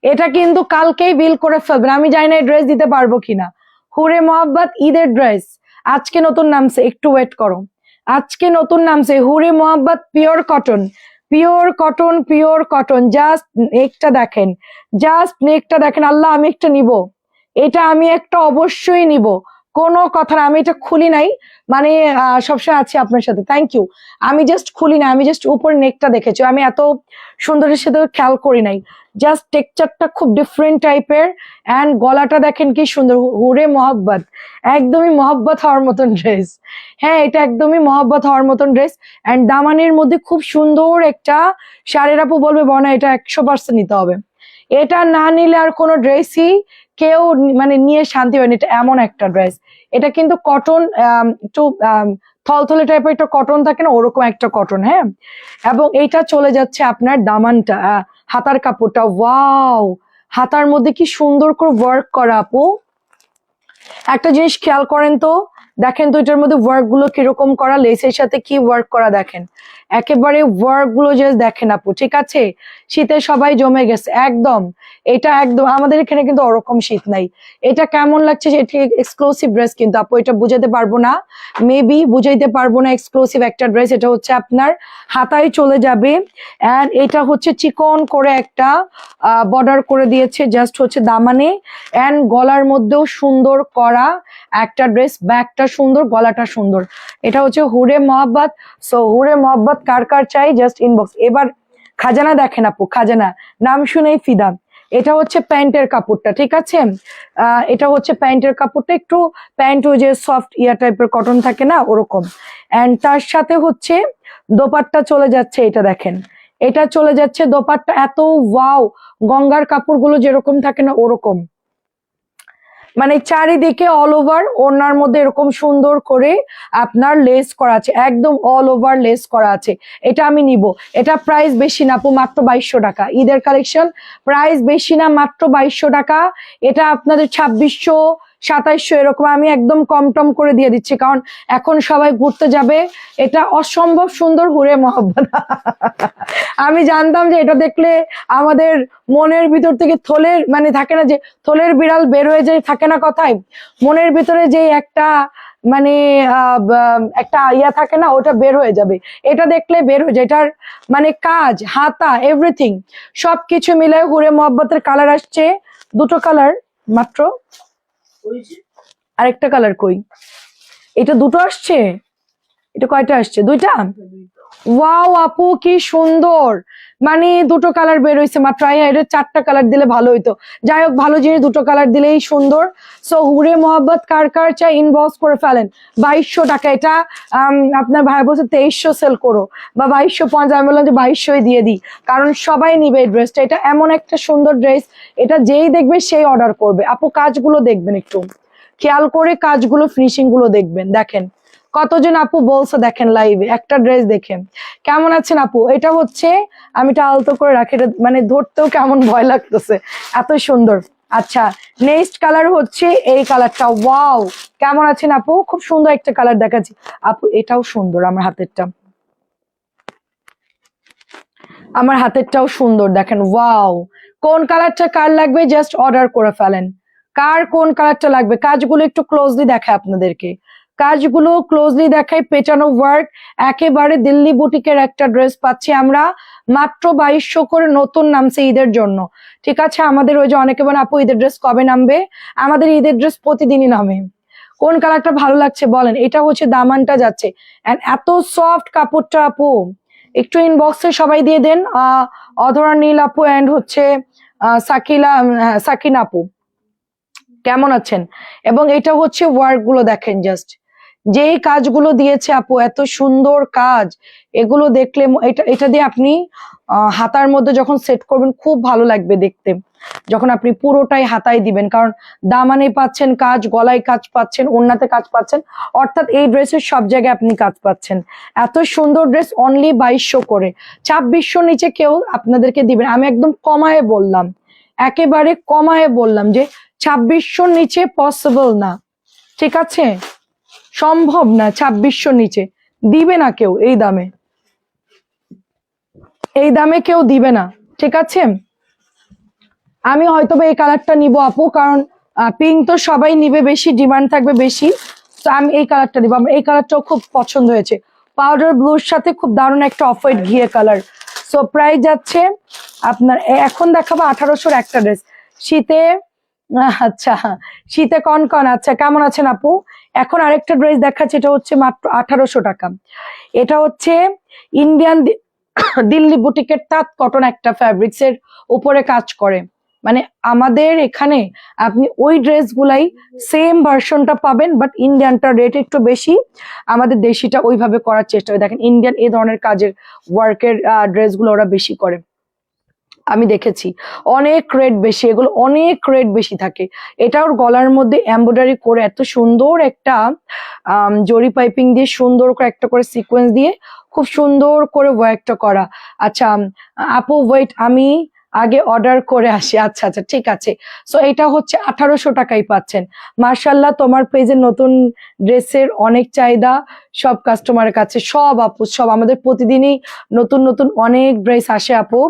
এটা কিন্তু কালকেই বিল করে ফেলবেন, আমি জানি না ড্রেস দিতে পারবো কিনা। হুরে মোহাব্বত ঈদের ড্রেস আজকে নতুন নামছে, একটু ওয়েট করো, আজকে নতুন নামছে হুরে মোহাব্বত pure cotton, pure cotton, pure cotton. Just নেকটা দেখেন, জাস্ট নেকটা দেখেন। আল্লাহ, আমি একটা নিব, এটা আমি একটা অবশ্যই নিব, কোনো কথা না। আমি এটা খুলি নাই, মানে সবসময় আছি আপনার সাথে, থ্যাংক ইউ। আমি জাস্ট খুলি না, আমি জাস্ট উপর নেকটা দেখেছি, আমি এত সুন্দরের সাথে খেয়াল করি নাই। জাস্ট টেক্সচারটা খুব ডিফারেন্ট টাইপের, অ্যান্ড গলাটা দেখেন কি সুন্দর, হুরে মোহাব্বত, একদমই মহব্বত হওয়ার মতন ড্রেস। হ্যাঁ, এটা একদমই মহব্বত হওয়ার মতন ড্রেস। অ্যান্ড দামানের মধ্যে খুব সুন্দর একটা শাড়ির, আপু বলবে বনা এটা 100% নিতে হবে, এটা না নিলে আর কোনো ড্রেসই কেউ মানে নিয়ে শান্তি হয়নি। এটা এমন একটা ড্রেস, এটা কিন্তু কটন, একটু থলথলে টাইপের একটা কটন থাকে না, ওরকম একটা কটন। হ্যাঁ, এবং এইটা চলে যাচ্ছে আপনার দামানটা, হাতার কাপড়টা, ওয়াও, হাতার মধ্যে কি সুন্দর করে ওয়ার্ক করা। আপু একটা জিনিস খেয়াল করেন তো, দেখেন তো এটার মধ্যে ওয়ার্ক গুলো কিরকম করা, লেসের সাথে কি ওয়ার্ক করা দেখেন, একেবারে ওয়ার্ক গুলো জাস্ট দেখেন আপু, ঠিক আছে? শীতে সবাই জমে গেছে একদম, এটা একদম আমাদের এখানে কিন্তু ওরকম শীত নাই। এটা কেমন লাগছে, এটা এক্সক্লুসিভ ড্রেস কিন্তু আপু, এটা বুঝাতে পারবো না, মেবি বুঝাইতে পারবো না, এক্সক্লুসিভ একটা ড্রেস। এটা হচ্ছে আপনার হাতায় চলে যাবে, এন্ড এটা হচ্ছে চিকন করে একটা বর্ডার করে দিয়েছে জাস্ট হচ্ছে দামানে, এন্ড গলার মধ্যেও সুন্দর করা একটা ড্রেস, ব্যাগটা সুন্দর, গলাটা সুন্দর। এটা হচ্ছে হুরে মোহাব্বত। সো হুরে মোহাব্বত কার কার চাই, জাস্ট ইনবক্স। এবার খাজানা দেখেন আপু, খাজানা নাম শুনেই ফিদা। এটা হচ্ছে প্যান্টের কাপড়টা, ঠিক আছে? এটা হচ্ছে প্যান্টের কাপড়টা, একটু প্যান্ট ওই যে সফট ইয়া টাইপের কটন থাকে না, ওরকম। এন্ড তার সাথে হচ্ছে দোপাট্টা চলে যাচ্ছে, এটা দেখেন, এটা চলে যাচ্ছে দোপাট্টা, এত ওয়াও, গঙ্গার কাপড়গুলো যেরকম থাকে না ওরকম, মানে চারিদিকে অল ওভার ওড়নার মধ্যে এরকম সুন্দর করে আপনার লেস করা আছে, একদম অল ওভার লেস করা আছে। এটা আমি নিব, এটা প্রাইস বেশি না আপু, মাত্র 2200 টাকা। ঈদের কালেকশন, প্রাইস বেশি না, মাত্র 2200 টাকা। এটা আপনাদের 2600 2700 এরকম আমি একদম কম টম করে দিয়ে দিচ্ছি, কারণ এখন সবাই ঘুরতে যাবে। এটা অসম্ভব সুন্দর হুরে মহব্বত। আমি জানতাম যে এটা দেখলে আমাদের মনের ভিতর থেকে থলের, মানে থাকে না যে থলের বিড়াল বের হয়ে যায়, থাকে না কথায়, মনের ভিতরে যে একটা মানে একটা ইয়া থাকে না, ওটা বের হয়ে যাবে, এটা দেখলে বের হয়ে যায়। এটার মানে কাজ, হাতা, এভরিথিং সবকিছু মিলে হুরে মহব্বতের কালার আসছে, দুটো কালার মাত্র। আরেকটা কালার কই? এটা দুটো আসছে, এটা কয়টা আসছে? দুইটা। ওয়াও আপু কি সুন্দর, মানে দুটো কালার বের হয়েছে মাত্র। এটা 4টা কালার দিলে ভালো হইতো, যাই হোক ভালো জিনিস, দুটো কালার দিলেই সুন্দর। সো হুরে মোহাব্বত কার কার চাই, ইনবক্স করে ফেলেন। 2200 টাকা এটা। আপনার ভাই বলছে 2300 সেল করো বা 2250, আমি বললাম যে 2200 দিয়ে দিই, কারণ সবাই নিবে এই ড্রেসটা। এটা এমন একটা সুন্দর ড্রেস, এটা যেই দেখবে সেই অর্ডার করবে। আপু কাজগুলো দেখবেন, একটু খেয়াল করে কাজগুলো, ফিনিশিং গুলো দেখবেন। দেখেন কতজন আপু বলছে, দেখেন লাইভে একটা ড্রেস দেখেন। কেমন আছেন আপু? এটা হচ্ছে, আমি এটা আলতো করে রাখি, এটা মানে ধরতেও কেমন ভয় লাগতেছে, এত সুন্দর। আচ্ছা, নেক্সট কালার হচ্ছে এই কালারটা, ওয়াও, কেমন আছেন আপু? খুব সুন্দর একটা কালার দেখাচ্ছি আপু, এটাও সুন্দর, আমার হাতেরটা, আমার হাতেরটাও সুন্দর, দেখেন ওয়াও। কোন কালারটা কার লাগবে জাস্ট অর্ডার করে ফেলেন, কার কোন কালারটা লাগবে। কাজগুলো একটু ক্লোজলি দেখায় আপনাদেরকে, কাজগুলো ক্লোজলি দেখাই, পেটানো ওয়ার্ক, একেবারে দিল্লি বুটিকের একটা ড্রেস পাচ্ছি আমরা মাত্র 2200 করে, নতুন নামছে ঈদের জন্য, ঠিক আছে? আমাদের ওই যে অনেকে বলে আপু ঈদের ড্রেস কবে নামবে, আমাদের ঈদের ড্রেস প্রতিদিনই নামে। কোন কালারটা ভালো লাগছে বলেন। এটা হচ্ছে দামানটা যাচ্ছে, এন্ড এত সফট কাপড়টা আপু, একটু ইনবক্সে সবাই দিয়ে দেন, অধরা নীল আপু এন্ড হচ্ছে সাকিনা আপু, কেমন আছেন? এবং এটা হচ্ছে ওয়ার্ক গুলো দেখেন, জাস্ট যেই কাজগুলো দিয়েছে আপু, এত সুন্দর কাজ, এগুলো দেখলে এটা এটা দিয়ে আপনি হাতার মধ্যে যখন সেট করবেন খুব ভালো লাগবে দেখতে, যখন আপনি পুরোটাই হাতায় দিবেন, কারণ দামানে পাচ্ছেন কাজ, গলায় কাজ পাচ্ছেন, ওড়নাতে কাজ পাচ্ছেন, অর্থাৎ এই ড্রেসের সব জায়গায় আপনি কাজ পাচ্ছেন। এত সুন্দর ড্রেস অনলি 2200 করে, 2600 নিচে কেউ আপনাদেরকে দিবেন। আমি একদম কমায়ে বললাম, একেবারে কমায়ে বললাম যে 2600 নিচে পসিবল না, ঠিক আছে? সম্ভব না, 2600 নিচে দিবে না কেউ, এই দামে, এই দামে কেউ দিবে না, ঠিক আছে? আমি হয়তো এই কালারটা নিব আপু, কারণ পিঙ্ক তো সবাই নিবে, বেশি ডিমান্ড থাকবে বেশি, তো আমি এই কালারটা নিবো। আমার এই কালারটাও খুব পছন্দ হয়েছে, পাউডার ব্লুর সাথে খুব দারুণ একটা অফ হোয়াইট ঘিয়ে কালার। সো প্রাইস যাচ্ছে আপনার, এখন দেখাবো 1800-র একটা ড্রেস শীতে। আচ্ছা, শীতে কন, আচ্ছা কেমন আছেন আপু? এখন আরেকটা ড্রেস দেখাচ্ছে, এটা হচ্ছে মাত্র 1800 টাকা। এটা হচ্ছে ইন্ডিয়ান দিল্লি বুটিকের তাঁত কটন একটা ফ্যাব্রিক্স এর উপরে কাজ করে, মানে আমাদের এখানে আপনি ওই ড্রেস গুলাই সেম ভার্সনটা পাবেন, বাট ইন্ডিয়ানটা রেট একটু বেশি, আমাদের দেশিটা ওইভাবে করার চেষ্টা হয়। দেখেন ইন্ডিয়ান এই ধরনের কাজের ওয়ার্কের ড্রেসগুলো ওরা বেশি করে, আমি দেখেছি অনেক রেট বেশি, এগুলো অনেক রেট বেশি থাকে। এটা ওর গলার মধ্যে এমব্রয়ডারি করে এত সুন্দর একটা জরি পাইপিং দিয়ে সুন্দর করে একটা করে সিকোয়েন্স দিয়ে খুব সুন্দর করে ওয়ার্কটা করা। আচ্ছা আপু ওয়েট, আমি আগে অর্ডার করে আসি। আচ্ছা আচ্ছা ঠিক আছে। সো এটা হচ্ছে 1800 টাকাই পাচ্ছেন। মার্শাল্লাহ, তোমার পেজে নতুন ড্রেসের অনেক চাহিদা সব কাস্টমারের কাছে, সব আপু সব, আমাদের প্রতিদিনই নতুন নতুন অনেক ড্রেস আসে আপু,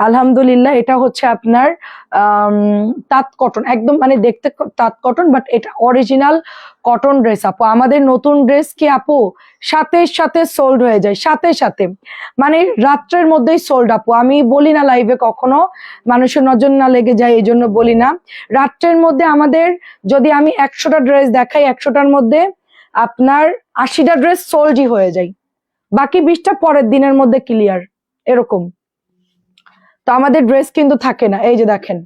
আলহামদুলিল্লাহ। এটা হচ্ছে আপনার তাঁত কটন, একদম মানে দেখতে তাঁত কটন, বাট এটা অরিজিনাল কটন ড্রেস আপু। আমাদের নতুন ড্রেস কি আপু সাথে সাথে সোল্ড হয়ে যায়, সাথে সাথে, মানে রাত্রের মধ্যেই সোল্ড আপু। আমি বলি না লাইভে কখনো মানুষের নজর না লেগে যায়, এই জন্য বলি না। রাত্রের মধ্যে আমাদের যদি আমি 100টা ড্রেস দেখাই, 100টার মধ্যে আপনার 80টা ড্রেস সোল্ডই হয়ে যায়, বাকি 20টা পরের দিনের মধ্যে ক্লিয়ার, এরকম। তো আমাদের ড্রেস কিন্তু থাকে না, এই যে দেখেন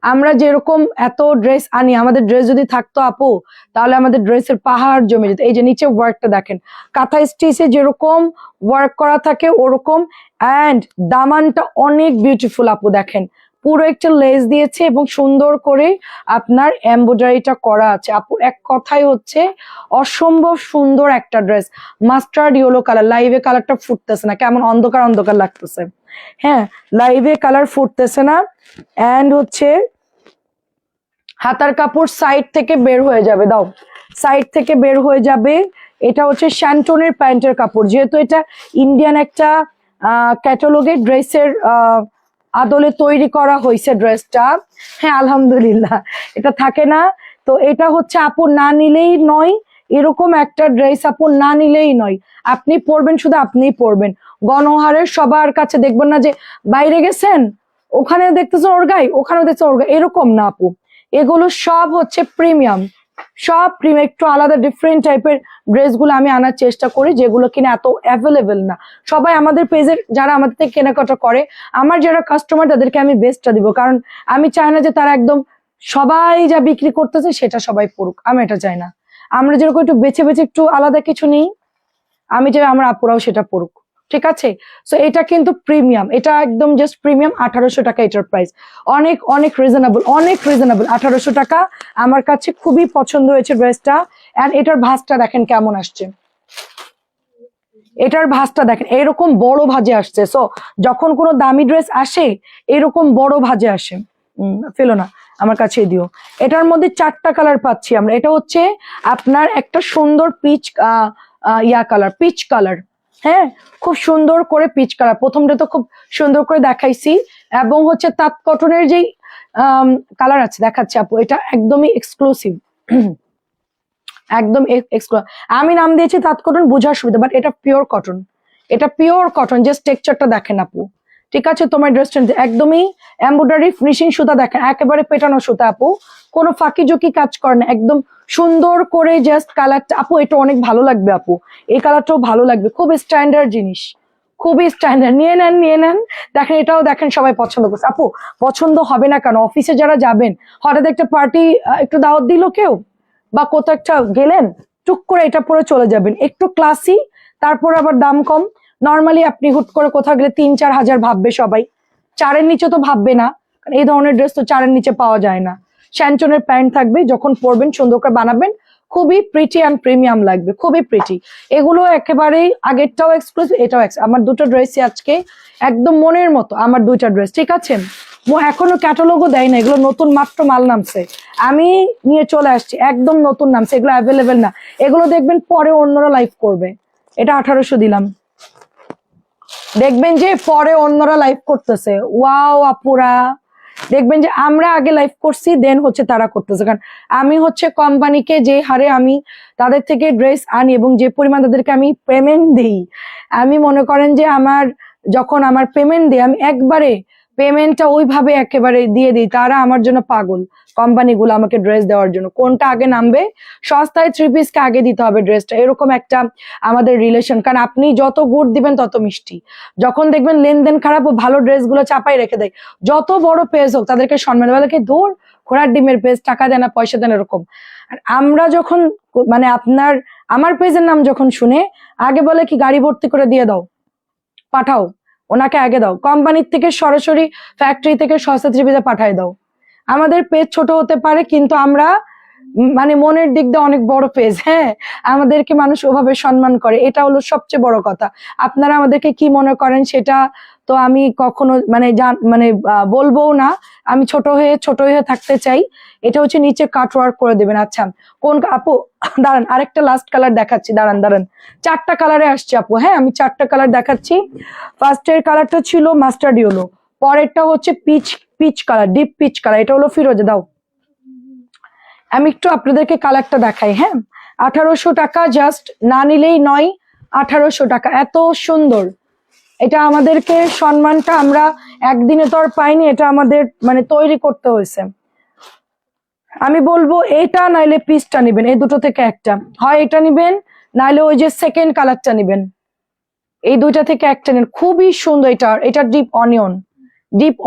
আমরা যেরকম এত ড্রেস আনি, আমাদের ড্রেস যদি থাকতো আপু তাহলে আমাদের ড্রেসের পাহাড় জমে যেত। এই যে নিচে ওয়ার্কটা দেখেন, কাঁথা স্টিচে যেরকম ওয়ার্ক করা থাকে ওরকম, অ্যান্ড দামানটা অনেক বিউটিফুল আপু, দেখেন পুরো একটা লেস দিয়েছে এবং সুন্দর করে আপনার এমব্রয়ডারিটা করা আছে আপু। এক কথাই হচ্ছে অসম্ভব সুন্দর একটা ড্রেস, মাস্টার্ড ইয়েলো কালার, লাইভে কালারটা ফুটতেছে না, কেমন অন্ধকার অন্ধকার লাগতেছে। হ্যাঁ, লাইভে কালার ফুটতেছে না। এন্ড হচ্ছে হাতার কাপড় সাইড থেকে বের হয়ে যাবে, দাও সাইড থেকে বের হয়ে যাবে। এটা হচ্ছে শ্যান্টনের প্যান্টের কাপড়, যেহেতু এটা ইন্ডিয়ান একটা ক্যাটালগের ড্রেসের আদলে তৈরি করা হয়েছে ড্রেসটা। হ্যাঁ আলহামদুলিল্লাহ, এটা থাকে না। তো এটা হচ্ছে আপু না নিলেই নয়, এরকম একটা ড্রেস আপু না নিলেই নয়, আপনি পরবেন শুধু আপনিই পরবেন। গণহারের সবার কাছে দেখবেন না যে বাইরে গেছেন ওখানে দেখতেছেন ওর গায়ে, ওখানে দেখছেন ওর গায়ে, এরকম না আপু। এগুলো সব হচ্ছে প্রিমিয়াম, সব প্রিমিয়াম, একটু আলাদা ডিফারেন্ট টাইপের ড্রেসগুলো আমি আনার চেষ্টা করি, যেগুলো কিনা এত অ্যাভেলেবেল না। সবাই আমাদের পেজের যারা আমাদের থেকে কেনাকাটা করে, আমার যারা কাস্টমার তাদেরকে আমি বেস্টটা দিব, কারণ আমি চাই না যে তারা একদম সবাই যা বিক্রি করতেছে সেটা সবাই পড়ুক, আমি এটা চাই না। আমরা যেরকম একটু বেছে বেছে একটু আলাদা কিছু নিই, আমি চাই আমার আপুরাও সেটা পড়ুক, ঠিক আছে? সো এটা কিন্তু প্রিমিয়াম, এটা একদম জাস্ট প্রিমিয়াম। 1800 টাকা এটার প্রাইস, অনেক অনেক রিজনেবল, অনেক রিজনেবল। 1800 টাকা, আমার কাছে খুবই পছন্দ হয়েছে ড্রেসটা। এন্ড এটার ভাঁজটা দেখেন কেমন আসছে, এটার ভাঁজটা দেখেন এরকম বড় ভাঁজে আসছে। সো যখন কোনো দামি ড্রেস আসে এরকম বড় ভাঁজে আসে, ফেলো না, আমার কাছে দিও। এটার মধ্যে 4টা কালার পাচ্ছি আমরা। এটা হচ্ছে আপনার একটা সুন্দর পিচ ইয়া কালার, পিচ কালার, হ্যাঁ খুব সুন্দর করে পিচ কালার, প্রথমটা তো খুব সুন্দর করে দেখাইছি। এবং হচ্ছে তাঁত কটনের যেই কালার আছে দেখাচ্ছে আপু, এটা একদমই এক্সক্লুসিভ, একদম আমি নাম দিয়েছি তাঁত কটন বোঝার সুবিধা, বাট এটা পিওর কটন, এটা পিওর কটন। জাস্ট টেক্সচারটা দেখেন আপু, ঠিক আছে? তোমার ড্রেসটা একদমই এমব্রয়ডারি ফিনিশিং সুতা দেখেন, একেবারে পেটানো সুতা আপু, কোনো ফাঁকি ঝুঁকি কাজ করে না, একদম সুন্দর করে। জাস্ট কালারটা আপু এটা অনেক ভালো লাগবে আপু, এই কালারটাও ভালো লাগবে, খুব স্ট্যান্ডার্ড জিনিস, খুবই স্ট্যান্ডার্ড। নিয়ে নেন নিয়ে নেন, দেখেন এটাও দেখেন সবাই পছন্দ করছে আপু। পছন্দ হবে না কেন? অফিসে যারা যাবেন, হঠাৎ একটা পার্টি, একটু দাওয়াত দিল কেউ, বা কোথাও একটা গেলেন, টুক করে এটা পরে চলে যাবেন, একটু ক্লাসি, তারপর আবার দাম কম। নর্মালি আপনি হুট করে কোথাও গেলে 3-4 হাজার ভাববে সবাই, 4-এর নিচে তো ভাববে না, কারণ এই ধরনের ড্রেস তো 4-এর নিচে পাওয়া যায় না। শ্যান্টনের প্যান্ট থাকবে, যখন পরবেন সুন্দর করে বানাবেন, খুবই প্রিটি অ্যান্ড প্রিমিয়াম লাগবে, খুবই প্রিটি। এগুলো একেবারেই আগেরটাও এক্সক্লুসিভ, এটাও আমার দুটো ড্রেসই আজকে একদম মনের মতো, আমার দুইটা ড্রেস, ঠিক আছে? এখনো ক্যাটালগও দেয় না, এগুলো নতুন মাত্র মাল নামছে, আমি নিয়ে চলে আসছি, একদম নতুন নামছে, এগুলো অ্যাভেলেবেল না, এগুলো দেখবেন পরে অন্যরা লাইভ করবে। এটা 1800 দিলাম, দেখবেন যে পরে অন্যরা লাইভ করতেছে। ওয়াও আপুরা, দেখবেন যে আমরা আগে লাইভ করছি, দেন হচ্ছে তারা করতেছে। কারণ আমি হচ্ছে কোম্পানিকে যে হারে আমি তাদের থেকে ড্রেস আনি এবং যে পরিমাণ তাদেরকে আমি পেমেন্ট দিই, আমি মনে করেন যে যখন আমার পেমেন্ট দিই আমি একবারে পেমেন্টটা ওইভাবে একেবারে দিয়ে দিই, তারা আমার জন্য পাগল। কোম্পানিগুলো আমাকে ড্রেস দেওয়ার জন্য কোনটা আগে নামবে, সস্তায় 3 পিসকে আগে দিতে হবে ড্রেসটা, এরকম একটা আমাদের রিলেশন। কারণ আপনি যত গুড় দিবেন তত মিষ্টি। যখন দেখবেন লেনদেন খারাপ ও ভালো ড্রেসগুলো চাপাই রেখে দেয়, যত বড় পেজ হোক তাদেরকে সম্মান দেওয়া, দূর ঘোড়ার ডিমের পেজ, টাকা দেয় না পয়সা দেন, এরকম। আর আমরা যখন মানে আমার পেজের নাম যখন শুনে আগে বলে কি গাড়ি ভর্তি করে দিয়ে দাও, পাঠাও, ওনাকে আগে দাও, কোম্পানির থেকে সরাসরি ফ্যাক্টরি থেকে সস্তা 3 পিসে পাঠায় দাও। আমাদের পেজ ছোট হতে পারে কিন্তু আমরা মানে মনের দিক দিয়ে অনেক বড় পেজ। হ্যাঁ, আমাদেরকে মানুষ ওভাবে সম্মান করে, এটা হলো সবচেয়ে বড় কথা। আপনারা আমাদেরকে কি মনে করেন সেটা তো আমি কখনো বলবো না। আমি ছোট হয়ে থাকতে চাই, এটা হচ্ছে নিচে কাট ওয়ার্ক করে দেবেন। আচ্ছা, কোন আপু দাঁড়ান, আরেকটা লাস্ট কালার দেখাচ্ছি, দাঁড়ান 4টা কালারে আসছে আপু। হ্যাঁ, আমি 4টা কালার দেখাচ্ছি। ফার্স্টের কালারটা ছিল মাস্টার্ড ইয়েলো, পরেরটা হচ্ছে peach colour, deep peach colour, এটা হলো ফিরোজে। দাও আমি একটু আপনাদেরকে কালারটা দেখাই। হ্যাঁ, 1800 টাকা, জাস্ট না নিলেই নয়, 1800 টাকা, এত সুন্দর। এটা আমাদেরকে সম্মানটা আমরা একদিনে তো আর পাইনি, এটা আমাদের মানে তৈরি করতে হয়েছে। আমি বলবো এইটা নাইলে পিসটা নিবেন, এই দুটো থেকে একটা, হয় এটা নিবেন নাইলে ওই যে সেকেন্ড কালারটা নিবেন, এই দুইটা থেকে একটা নেন। খুবই সুন্দর এটা ডিপ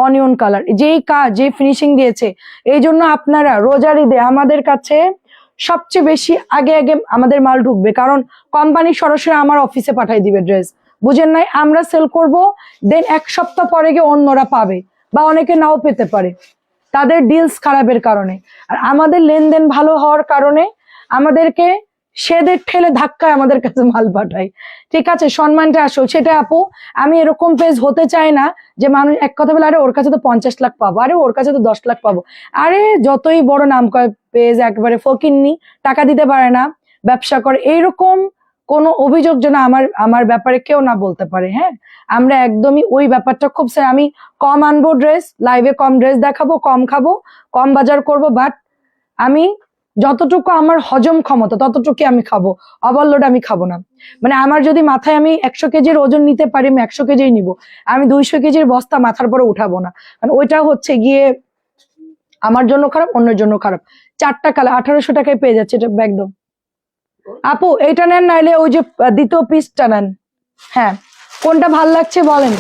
অনিয়ন কালার, যেই কাজ যে ফিনিশিং দিয়েছে, এই জন্য আপনারা রোজার ঈদে আমাদের কাছে সবচেয়ে বেশি আগে আমাদের মাল ঢুকবে, কারণ কোম্পানি সরাসরি আমার অফিসে পাঠাই দিবে ড্রেস, বুঝেন নাই? আমরা সেল করব, দেন 1 সপ্তাহ পরে গিয়ে অন্যরা পাবে, বা অনেকে নাও পেতে পারে তাদের ডিলস খারাপের কারণে। আর আমাদের লেনদেন ভালো হওয়ার কারণে আমাদেরকে সেদের ঠেলে ধাক্কায় আমাদের কাছে মাল পাঠায়। ঠিক আছে, সম্মানটা আসো সেটা আপু। আমি এরকম পেজ হতে চাই না যে মানুষ এক কথা বলে, আরে ওর কাছে তো 50 লাখ পাবো, আরে ওর কাছে তো 10 লাখ পাবো। আরে যতই বড় নাম কয় পেজ, একবারে ফকিন্নি, টাকা দিতে পারে না, ব্যবসা করে, এইরকম কোন অভিযোগ যেন আমার ব্যাপারে কেউ না বলতে পারে। হ্যাঁ, আমরা একদমই ওই ব্যাপারটা খুব আমি কম আনবো ড্রেস, লাইভে কম ড্রেস দেখাবো, কম খাবো, কম বাজার করব, বাট আমি যতটুকু আমার হজম ক্ষমতা ততটুকু আমি খাবো, ওভারলোড আমি খাবো না। মানে আমার যদি মাথায় আমি 100 কেজির ওজন নিতে পারি, আমি 100 কেজি নিব, আমি 200 কেজির বস্তা মাথার পরে উঠাবো না, কারণ ওইটা হচ্ছে গিয়ে আমার জন্য খারাপ, অন্যের জন্য খারাপ। 4টা কালার 1800 টাকায় পেয়ে যাচ্ছে, এটা একদম। আপু এইটা নেন, নাইলে ওই যে দ্বিতীয় পিসটা নেন। হ্যাঁ, কোনটা ভাল লাগছে বলেন,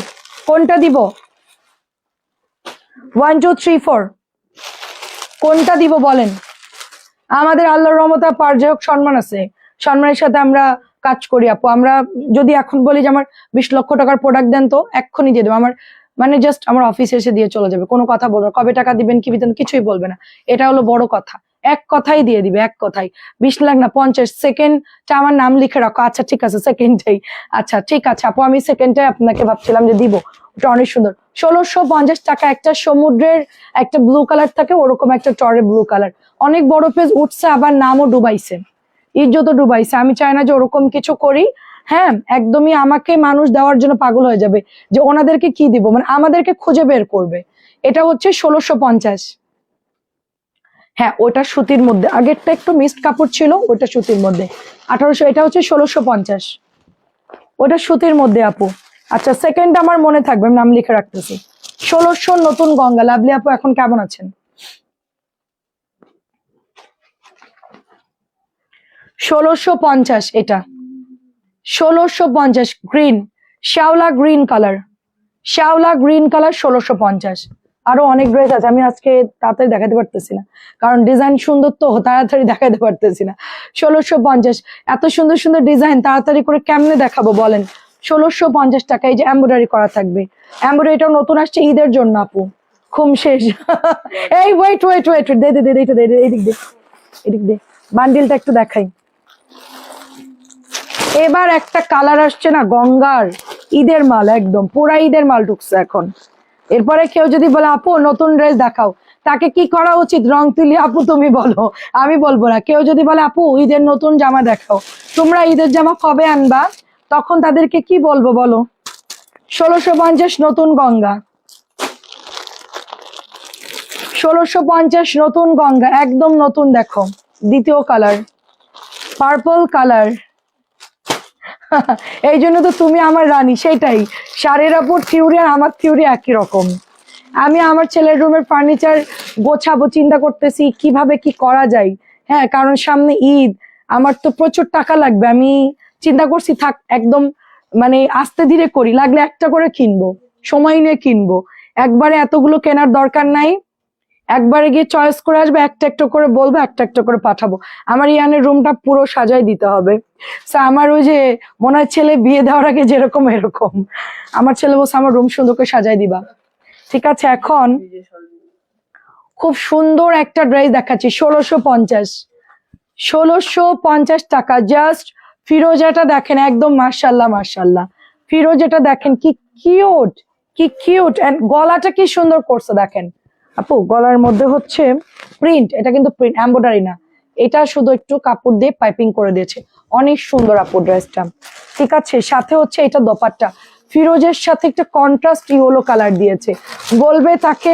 কোনটা দিব? 1 2 3 4 কোনটা দিব বলেন? আমাদের আল্লাহর রহমতে পারজেক সম্মান আছে, সম্মানের সাথে আমরা কাজ করি আপু। আমরা যদি এখন বলি যে আমার 20 লক্ষ টাকার প্রোডাক্ট দেন, তো এক্ষুনি দিয়ে দেবো। আমার মানে জাস্ট আমার অফিসে এসে দিয়ে চলে যাবে, কোনো কথা বলবে না, কবে টাকা দিবেন কি দিবেন কিছুই বলবে না। এটা হলো বড় কথা, এক কথাই দিয়ে দিবে, এক কথাই। 20 লাখ না 50, সেকেন্ডটা আমার নাম লিখে রাখো। আচ্ছা ঠিক আছে, সেকেন্ডটাই। আচ্ছা ঠিক আছে আপু, আমি সেকেন্ডটাই আপনাকে ভাবছিলাম যে দিব, ওটা অনেক সুন্দর। 1650 টাকা, একটা সমুদ্রের একটা ব্লু কালার থাকে, ওরকম একটা টরে ব্লু কালার, অনেক বড় পেজ উঠছে, আবার নামও ডুবাইছে, ইজ্জতও ডুবাইছে। আমি চাই না যে ওরকম কিছু করি। হ্যাঁ, একদমই আমাকে মানুষ দেওয়ার জন্য পাগল হয়ে যাবে যে ওনাদেরকে কি দিব, মানে আমাদেরকে খুঁজে বের করবে। এটা হচ্ছে 1650। হ্যাঁ, ওটা সুতির মধ্যে, আগেরটা একটু মিক্সড কাপড় ছিল, ওটা সুতির মধ্যে 1800, এটা হচ্ছে 1650, ওটা সুতির মধ্যে আপু। আচ্ছা, সেকেন্ড আমার মনে থাকবে, আমি নাম লিখে রাখতেছি। 1600 নতুন গঙ্গা। লাভলি আপু এখন কেমন আছেন? 1650, এটা 1650, গ্রিন, শ্যাওলা গ্রিন কালার, 1650। আরো অনেক ড্রেস আছে, আমি আজকে তাড়াতাড়ি দেখাতে পারতেছি না, কারণ ডিজাইন সুন্দর তো, তাড়াতাড়ি দেখাতে পারতেছি না। 1650, এত সুন্দর সুন্দর ডিজাইন তাড়াতাড়ি করে কেমনে দেখাবো বলেন? 1650 টাকা। এই যে এমব্রয়ডারি করা থাকবে, এমব্রয়ডারিটাও নতুন আসছে ঈদের জন্য আপু, খুব শেষ। এই ওয়েট ওয়েট ওয়েট, দে দে দে, এইটা দে, এদিক দে, এদিক দে, বান্ডিলটা একটু দেখাই। এবার একটা কালার আসছে না গঙ্গার, ঈদের মাল, একদম পুরা ঈদের মাল ঢুকছে এখন। এরপরে কেউ যদি বলে আপু নতুন ড্রেস দেখাও, তাকে কি করা উচিত? রং তুলি আপু তুমি বলো, আমি বলবো না। কেউ যদি বলে আপু ঈদের নতুন জামা দেখাও, তোমরা ঈদের জামা কবে আনবা, তখন তাদেরকে কি বলবো বলো? 1650 নতুন গঙ্গা, 1650 নতুন গঙ্গা, একদম নতুন। দেখো দ্বিতীয় কালার, পার্পল কালার। এই জন্য তো তুমি আমার রানী। সেটাই, শাড়ির আপুর থিওরি আর আমার থিওরি একই রকম। আমি আমার ছেলের রুমের ফার্নিচার গোছাবো, চিন্তা করতেছি কিভাবে কি করা যায়। হ্যাঁ, কারণ সামনে ঈদ, আমার তো প্রচুর টাকা লাগবে। আমি চিন্তা করছি থাক একদম মানে আস্তে ধীরে করি, লাগলে একটা করে কিনবো, সময় নিয়ে কিনবো। একবারে এতগুলো কেনার দরকার নাই, একবারে গিয়ে চয়েস করে আসবে, একটা একটা করে বলবো, একটা একটা করে পাঠাবো। আমার ইয়ানের রুমটা পুরো সাজাই দিতে হবে। আমার ওই যে মনে হয় ছেলে বিয়ে দেওয়ার আগে যেরকম এরকম, আমার ছেলে বলছে আমার রুম সুন্দর করে সাজাই দিবা। ঠিক আছে, এখন খুব সুন্দর একটা ড্রেস দেখাচ্ছি, 1650। 1650 টাকা জাস্ট। ফিরোজাটা দেখেন, একদম মাশাল্লাহ মাশাল্লাহ। ফিরোজাটা দেখেন কি কিউট, কি কিউট। এন্ড গলাটা কি সুন্দর করছে দেখেন আপু, গলার মধ্যে হচ্ছে প্রিন্ট, এটা কিন্তু প্রিন্ট, এমব্রয়ডারি না, এটা শুধু একটু কাপড় দিয়ে পাইপিং করে দিয়েছে। অনেক সুন্দর আপু ড্রেসটা। ঠিক আছে, সাথে হচ্ছে এটা দোপাট্টা, ফিরোজের সাথে একটা কন্ট্রাস্ট ইয়েলো কালার দিয়েছে। বলবে তাকে,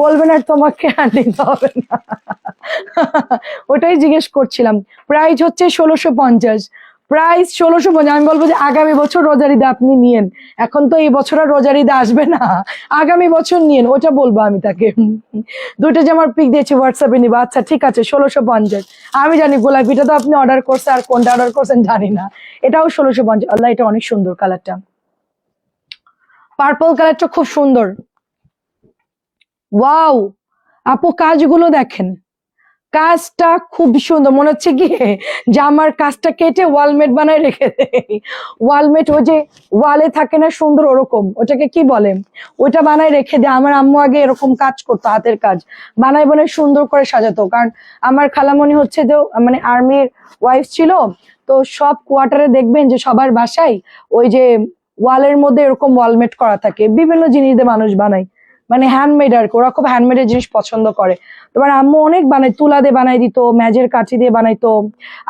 বলবে না তোমাকে আর দিতে হবে না। ওটাই জিজ্ঞেস করছিলাম। প্রাইস হচ্ছে 1650, প্রাইস 1650। আমি বলবো যে আগামী বছর রোজার ঈদে আপনি নিয়েন, এখন তো এই বছর আর রোজার ঈদে আসবে না, আগামী বছর নিয়েন, ওটা বলবো আমি তাকে। দুটো জামার পিক দিয়েছি, হোয়াটসঅ্যাপে নিবো। আচ্ছা ঠিক আছে, 1650। আমি জানি গোলাপিটা তো আপনি অর্ডার করছেন, আর কোনটা অর্ডার করছেন জানি না। এটাও 1650। আল্লাহ, এটা অনেক সুন্দর কালারটা, পার্পল কালারটা খুব সুন্দর। ওয়াও আপু, কাজগুলো দেখেন, কাজটা খুব সুন্দর। মনে হচ্ছে কি জামার কাজটা কেটে ওয়ালমেট বানায় রেখে দেয়। ওয়ালমেট, ওই যে ওয়ালে থাকে না সুন্দর, ওরকম, ওটাকে কি বলে, ওইটা বানায় রেখে দেয়। আমার আম্মু আগে এরকম কাজ করতো, হাতের কাজ বানায় বানায় সুন্দর করে সাজাতো। কারণ আমার খালামণি হচ্ছে যে মানে আর্মির ওয়াইফ ছিল, তো সব কোয়ার্টারে দেখবেন যে সবার বাসায় ওই যে ওয়ালের মধ্যে এরকম ওয়ালমেট করা থাকে, বিভিন্ন জিনিস দিয়ে মানুষ বানায়, মানে হ্যান্ডমেড আর কি। ওরা খুব হ্যান্ডমেডের জিনিস পছন্দ করে। তোমার আম্মু অনেক বানায়, তুলা দিয়ে বানাই দিত, ম্যাজের কাঠি দিয়ে বানাইতো,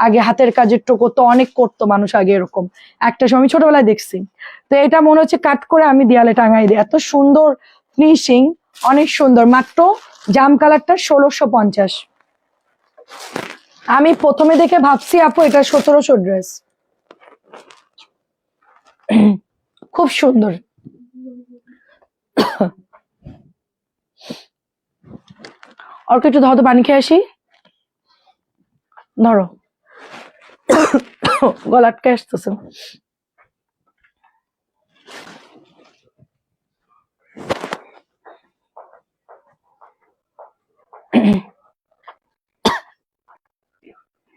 আগে হাতের কাজের টো করতো, অনেক করতো মানুষ আগে এরকম। একটা সময় আমি ছোটবেলায় দেখছি। তো এটা মনে হচ্ছে কাট করে আমি দেয়ালে টাঙাই দিই, এত সুন্দর ফিনিশিং, অনেক সুন্দর। মাত্র জাম কালারটা 1650। আমি প্রথমে দেখে ভাবছি আপু এটা 1700 ড্রেস। খুব সুন্দর। অল্প একটু ধরো তো, পানি খেয়ে আসি, ধরো। গলা আটকে আসতেছে।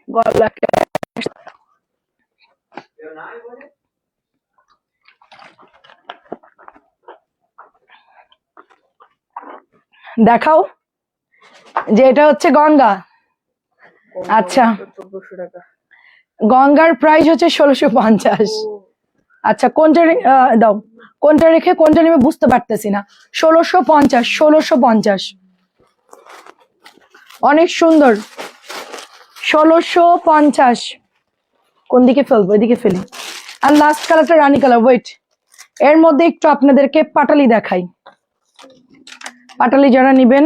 গলা দেখাও যে এটা হচ্ছে গঙ্গা। আচ্ছা, গঙ্গার প্রাইস হচ্ছে 1650। আচ্ছা, কোনটা দাও, কোনটা রেখে কোনটা নেবে বুঝতে পারতেছি না। 1650, 1650 অনেক সুন্দর। 1650। কোন দিকে ফেলবো, এদিকে ফেলি। আর লাস্ট কালারটা রানী কালার। ওয়েট, এর মধ্যে একটু আপনাদেরকে পাটালি দেখাই। পাটালি যারা নিবেন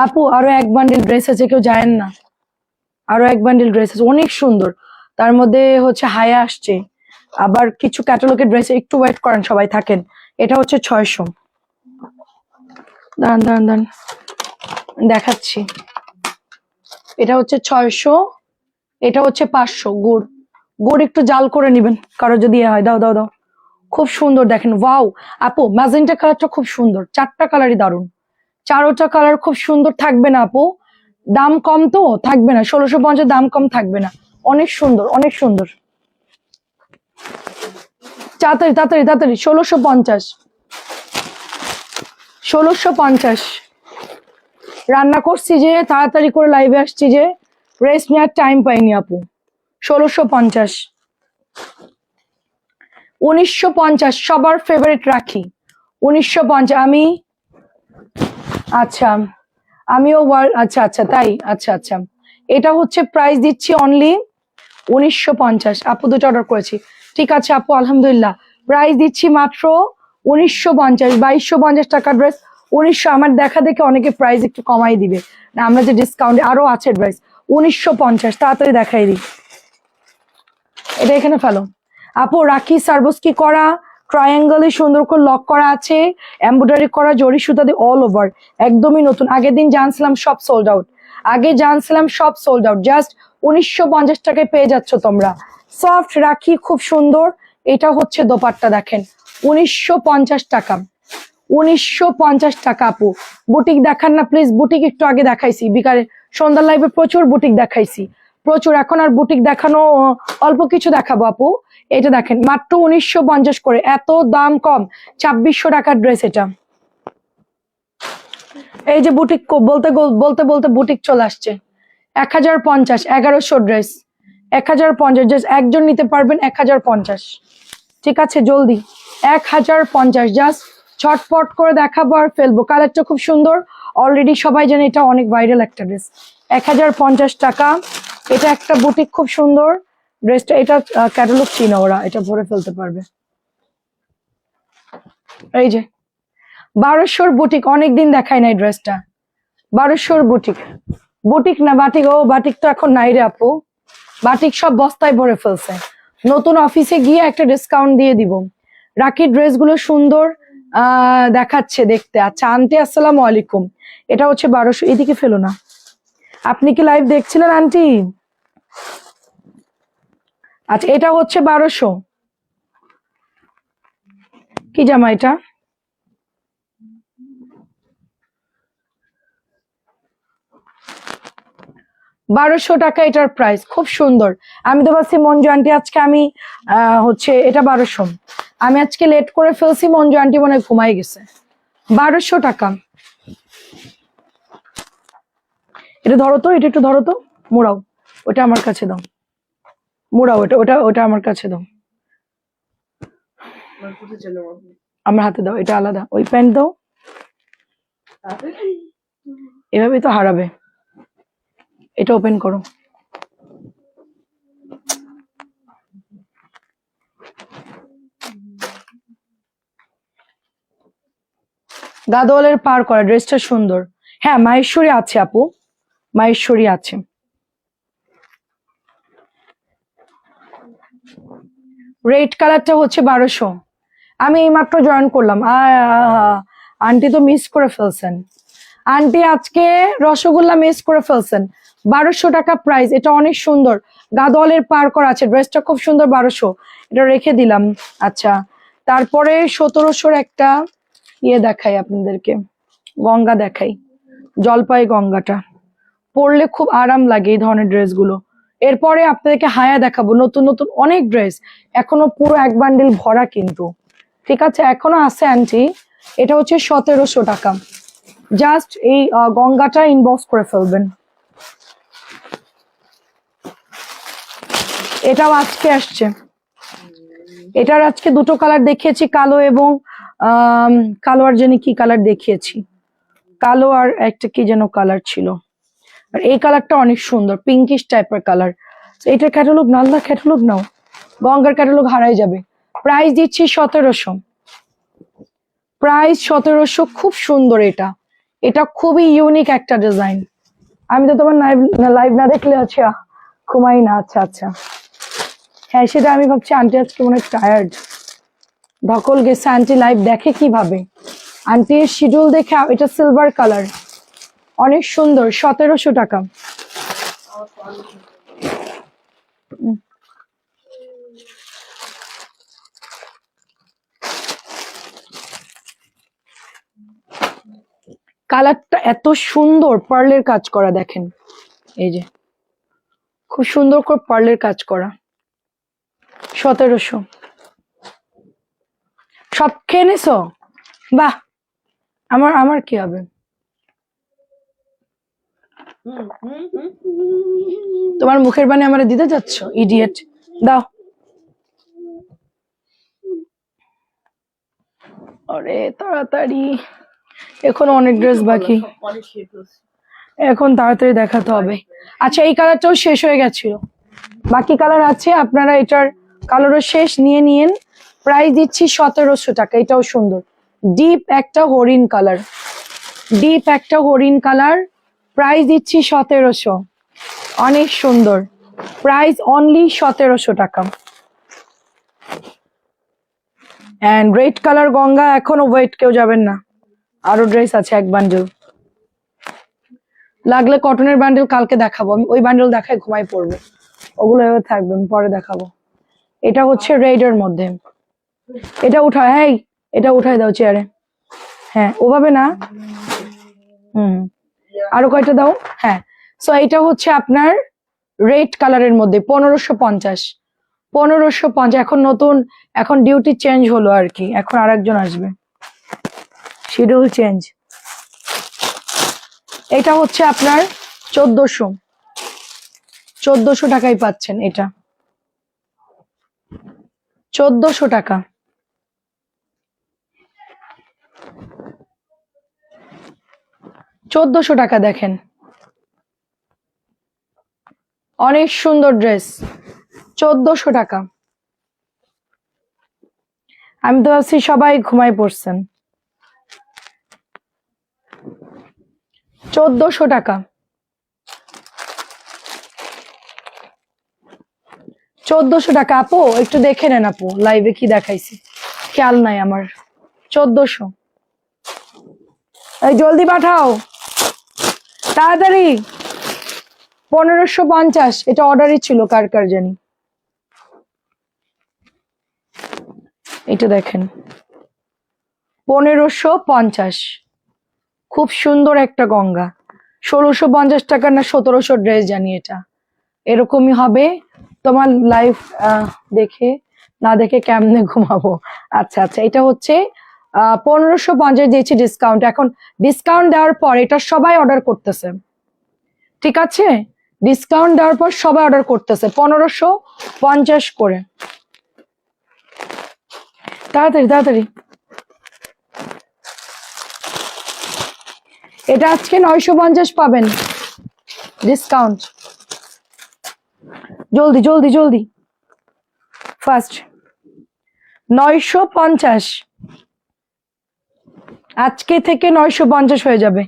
আপু, আরো এক বান্ডিল ড্রেস আছে, কেউ জানেন না, আরো এক বান্ডিল ড্রেস আছে অনেক সুন্দর। তার মধ্যে হচ্ছে হায়া আসছে, আবার কিছু ক্যাটালগের ড্রেস। একটু ওয়েট করেন, সবাই থাকেন। এটা হচ্ছে 600। দাঁড়ান দাঁড়ান দাঁড়ান, দেখাচ্ছি। এটা হচ্ছে 600, এটা হচ্ছে 500। গুড়, গুড় একটু জাল করে নিবেন, কারো যদি হয়। দাও দাও দাও, খুব সুন্দর দেখেন। ওয়াও আপু, ম্যাজেন্টা কালারটা খুব সুন্দর, চারটা কালারই দারুন, চারোটা কালার খুব সুন্দর। থাকবে না আপু, দাম কম তো থাকবে না, 1650 দাম কম থাকবে না। অনেক সুন্দর, অনেক সুন্দর। তাড়াতাড়ি তাড়াতাড়ি তাড়াতাড়ি, 1650, 1650। রান্না করছি যে, তাড়াতাড়ি করে লাইভে আসছি যে, রেস্ট নেওয়ার টাইম পাইনি আপু। 1650, 1950 সবার ফেভারিট রাখি, 1950। আমি আচ্ছা, আমিও আচ্ছা আচ্ছা তাই, আচ্ছা আচ্ছা। এটা হচ্ছে প্রাইস দিচ্ছি অনলি 1950। আপু দুটো অর্ডার করেছি, ঠিক আছে আপু, আলহামদুলিল্লাহ। প্রাইস দিচ্ছি মাত্র 1950, 2250 টাকা ড্রেস 1900। আমার দেখা দেখে অনেকে প্রাইস একটু কমাই দিবে না, আমরা যে ডিসকাউন্ট আরো আছে প্রাইস 1950। তাড়াতাড়ি দেখাই দিই, এটা এখানে ফেলো আপু। রাখি সার্ভিস কি করা, ট্রায়াঙ্গেলে সুন্দর করে লক করা আছে, এমব্রয়ডারি করা জরি সুতা দিয়ে অল ওভার, একদমই নতুন। আগের দিন জানছিলাম সব সোল্ড আউট, আগে জানছিলাম সব সোল্ড আউট, জাস্ট 1950 টাকায় পেয়ে যাচ্ছ তোমরা। সফট রাখি খুব সুন্দর। এটা হচ্ছে দোপাট্টা দেখেন, 1950 টাকা, 1950 টাকা আপু। বুটিক দেখান না প্লিজ, বুটিক একটু আগে দেখাইছি বিকালে সন্ধ্যার লাইভে প্রচুর বুটিক দেখাইছি, প্রচুর। এখন আর বুটিক দেখানো, অল্প কিছু দেখাবো আপু। এটা দেখেন মাত্র 1950 করে, এত দাম কম, 2600 টাকার ড্রেস এটা। এই যে বুটিক বলতে বলতে বলতে বুটিক চলে আসছে। 1050, 1100 ড্রেস, 1050, জাস্ট একজন নিতে পারবেন 1050। ঠিক আছে জলদি 1050, জাস্ট ছটপট করে দেখাবো আর ফেলবো। কালারটা খুব সুন্দর, অলরেডি সবাই জানে এটা অনেক ভাইরাল একটা ড্রেস। 1050 টাকা। এটা একটা বুটিক খুব সুন্দর ড্রেসটা, এটা ক্যাটালগ চিনা ওরা, এটা ভরে ফেলতে পারবে। এই যে 1200 বুটিক, অনেকদিন দেখাই নাই ড্রেসটা। 1200 বুটিক, বুটিক না বাটিক, ও বাটিক তো এখন নাই রে আপু, বাটিক সব বস্তায় ভরে ফেলছে। নতুন অফিসে গিয়ে একটা ডিসকাউন্ট দিয়ে দিব। রাখির ড্রেসগুলো সুন্দর দেখাচ্ছে দেখতে। আচ্ছা আন্টি আসসালামু আলাইকুম, এটা হচ্ছে 1200। এদিকে ফেলো না, আপনি কি লাইভ দেখছিলেন আন্টি? আচ্ছা এটা হচ্ছে 1200। কি জামা এটা? বারোশো টাকা এটার প্রাইস, খুব সুন্দর। আমি তো ভাবছি মঞ্জু আন্টি আজকে আমি হচ্ছে এটা 1200, আমি আজকে লেট করে ফেলছি, মঞ্জু আন্টি মনে হয় ঘুমাই গেছে। 1200 টাকা। এটা ধরো তো, এটা একটু ধরো তো, মোড়াও, ওটা আমার কাছে দাও, মোড়াও ওটা, ওটা ওটা আমার কাছে দাও, আমার হাতে দাও, এটা আলাদা। ওই প্যান্ট দাও, এভাবেই তো হারাবে। এটা ওপেন করো। গাদোয়ালের পার করা, ড্রেসটা সুন্দর। হ্যাঁ মাহেশ্বরী আছে আপু, মাহেশ্বরী আছে। রেড কালারটা হচ্ছে 1200। আমি এইমাত্র জয়েন করলাম। আন্টি তো মিস করে ফেলছেন, আন্টি আজকে রসগোল্লা মিস করে ফেলছেন। 1200 টাকা প্রাইস, এটা অনেক সুন্দর, গাদোয়ালের পার করা আছে, ড্রেসটা খুব সুন্দর। 1200, এটা রেখে দিলাম। আচ্ছা তারপরে 1700 একটা ইয়ে দেখাই আপনাদেরকে, গঙ্গা দেখাই, জলপাই গঙ্গাটা পরলে খুব আরাম লাগে এই ধরনের ড্রেসগুলো। এরপরে আপনাদেরকে হায়া দেখাবো, নতুন নতুন অনেক ড্রেস, এখনো পুরো এক বান্ডিল ভরা কিন্তু। ঠিক আছে এখনো আছে আন্টি। এটা হচ্ছে 1700 টাকা, জাস্ট এই গঙ্গাটা ইনবক্স করে ফেলবেন। এটাও আজকে আসছে, এটার আজকে দুটো কালার দেখিয়েছি, কালো এবং কালো আর জানি কি কালার দেখিয়েছি, কালো আর একটা কি যেন কালার ছিল। আর এই কালারটা অনেক সুন্দর, পিঙ্কিশ টাইপের কালার। এটার ক্যাটালগ না, আলাদা ক্যাটালগ নাও, গঙ্গার ক্যাটালগ হারাই যাবে। প্রাইস দিচ্ছি 1700, প্রাইস 1700, খুব সুন্দর এটা, এটা খুবই ইউনিক একটা ডিজাইন। আমি তো তোমার লাইভ না দেখলে আছে ঘুমাই না। আচ্ছা আচ্ছা হ্যাঁ সেটা আমি ভাবছি আন্টি আজকে মনে হয় টায়ার্ড, ধকল গেছে। আন্টি লাইভ দেখে কিভাবে, আন্টির শিডিউল দেখে। এটা সিলভার কালার, অনেক সুন্দর, 1700 টাকা। কালারটা এত সুন্দর, পার্লের কাজ করা দেখেন, এই যে খুব সুন্দর করে পার্লের কাজ করা। 1700, সব খেয়ে নিছো? বাহ, আমার আমার কি হবে? তোমার মুখের বাণী আমার দিতে যাচ্ছ, ইডিয়েট। দাও। আরে তাড়াতাড়ি, এখন অনেক ড্রেস বাকি, এখন তাড়াতাড়ি দেখাতে হবে। আচ্ছা এই কালারটাও শেষ হয়ে গেছিল, বাকি কালার আছে, আপনারা এটার কালারও শেষ, নিয়ে নিন। প্রাইস দিচ্ছি 1700 টাকা, এটাও সুন্দর, ডিপ একটা হরিণ কালার, ডিপ একটা হরিণ কালার, প্রাইস দিচ্ছি 1700। অনেক সুন্দর, প্রাইস অনলি 1700 টাকা। এন্ড রেড কালার গঙ্গা, এখনো ওয়েট কেউ যাবেন না, আরো ড্রেস আছে এক বান্ডেল। লাগলে কটনের বান্ডেল কালকে দেখাবো, আমি ওই বান্ডেল দেখায় ঘুমাই পড়বো, ওগুলো এভাবে থাকবে, আমি পরে দেখাবো। এটা হচ্ছে রেড এর মধ্যে, এটা উঠায়, হ্যাঁ এটা উঠাই দাও চেয়ারে, হ্যাঁ ওভাবে না, আরো কয়টা দাও, হ্যাঁ। সো এটা হচ্ছে আপনার রেড কালারের মধ্যে 1550। 1550 এখন নতুন, এখন ডিউটি চেঞ্জ হলো আর কি, এখন আরেকজন আসবে, শিডিউল চেঞ্জ। এটা হচ্ছে আপনার 1400 টাকায় পাচ্ছেন, এটা 1400 টাকা। 1400 টাকা, দেখেন অনেক সুন্দর ড্রেস, 1400 টাকা। আমি তো ভাবছি সবাই ঘুমাই পড়ছেন। 1400 টাকা, 1400 টাকা। আপু একটু দেখে নেন, আপু লাইভে কি দেখাইছি খেয়াল নাই আমার। 1400, এই জলদি পাঠাও তাড়াতাড়ি। 1550, এটা অর্ডারই ছিল কার কার জানি। এটা দেখেন 1550, খুব সুন্দর একটা গঙ্গা। 1650 টাকা না 1700 ড্রেস জানি, এটা এরকমই হবে। তোমার লাইফ দেখে না দেখে কেমনে ঘুমাবো। আচ্ছা আচ্ছা, এটা হচ্ছে 1550 দিয়েছি ডিসকাউন্ট। এখন ডিসকাউন্ট দেওয়ার পর এটা সবাই অর্ডার করতেছে, ঠিক আছে, ডিসকাউন্ট দেওয়ার পর সবাই অর্ডার করতেছে 1550 করে। তাড়াতাড়ি তাড়াতাড়ি, এটা আজকে 950 পাবেন ডিসকাউন্ট। জলদি জলদি জলদি, ফার্স্ট 950, আজকে থেকে 950 হয়ে যাবে,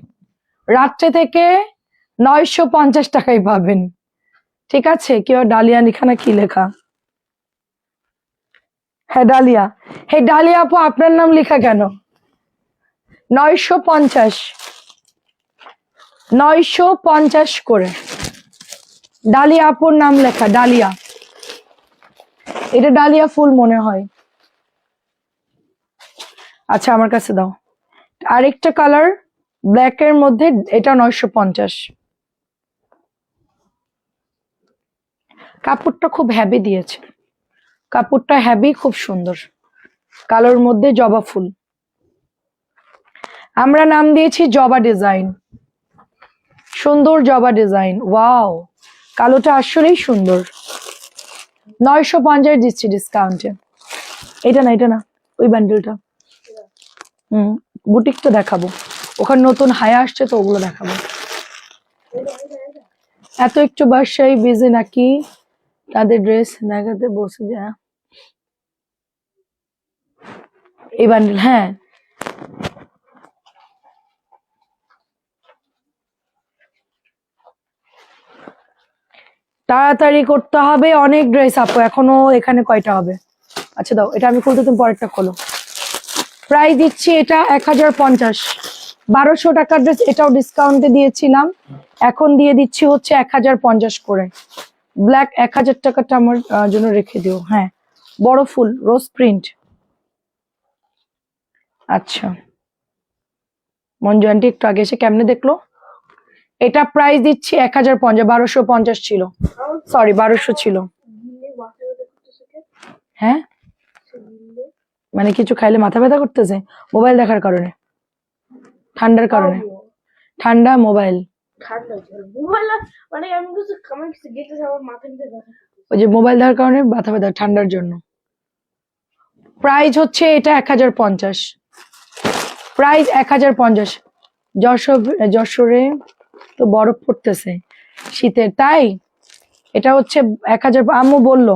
রাত্রে থেকে 950 টাকাই পাবেন, ঠিক আছে। কেউ ডালিয়া লেখা না কি লেখা, হ্যাঁ ডালিয়া, হ্যাঁ ডালিয়া আপু আপনার নাম লেখা কেন? 950, 950 করে ডালিয়া আপুর নাম লেখা, ডালিয়া, এটা ডালিয়া ফুল মনে হয়। আচ্ছা আমার কাছে দাও, আরেকটা কালার ব্ল্যাক এর মধ্যে, এটা 950। কাপড়টা খুব হ্যাভি দিয়েছে, কাপড়টা হ্যাভি, খুব সুন্দর কালোর মধ্যে জবা ফুল, আমরা নাম দিয়েছি জবা ডিজাইন, সুন্দর জবা ডিজাইন। ওয়াও, কালোটা আসলেই সুন্দর। 950 দিচ্ছি ডিসকাউন্টে। এটা না, এটা না, ওই ব্যান্ডেলটা। বুটিকটা দেখাবো, ওখানে নতুন হায়া আসছে তো ওগুলো দেখাবো। এত একটু বাসায় বিজি নাকি, তাদের ড্রেস দেখাতে বসে যা, এই বান্ডেল, হ্যাঁ তাড়াতাড়ি করতে হবে, অনেক ড্রেস আপু এখনো, এখানে কয়টা হবে? আচ্ছা দাও, এটা আমি খুলতে, তুমি পরেরটা খোলো। প্রাইস দিচ্ছি এটা 1050, 1200 টাকার ড্রেস, এটাও ডিসকাউন্টে দিয়েছিলাম, এখন দিয়ে দিচ্ছি হচ্ছে 1050 করে। ব্ল্যাক 1000 টাকাটা আমার জন্য রেখে দিও, হ্যাঁ বড় ফুল রোজ প্রিন্ট। আচ্ছা মঞ্জু আন্টি একটু আগে এসে কেমনে দেখলো। এটা প্রাইস দিচ্ছি 1050, 1250 ছিল, সরি 1200 ছিল। হ্যাঁ মানে কিছু খাইলে মাথা ব্যথা করতেছে, মোবাইল দেখার কারণে, ঠান্ডার কারণে, ঠান্ডা মোবাইল, ওই যে মোবাইল দেখার কারণে মাথা ব্যথা, ঠান্ডার জন্য। প্রাইস হচ্ছে এটা 1050, প্রাইস 1050। যশোরে তো বরফ পড়তেছে শীতের, তাই এটা হচ্ছে 1000। আম্মু বললো,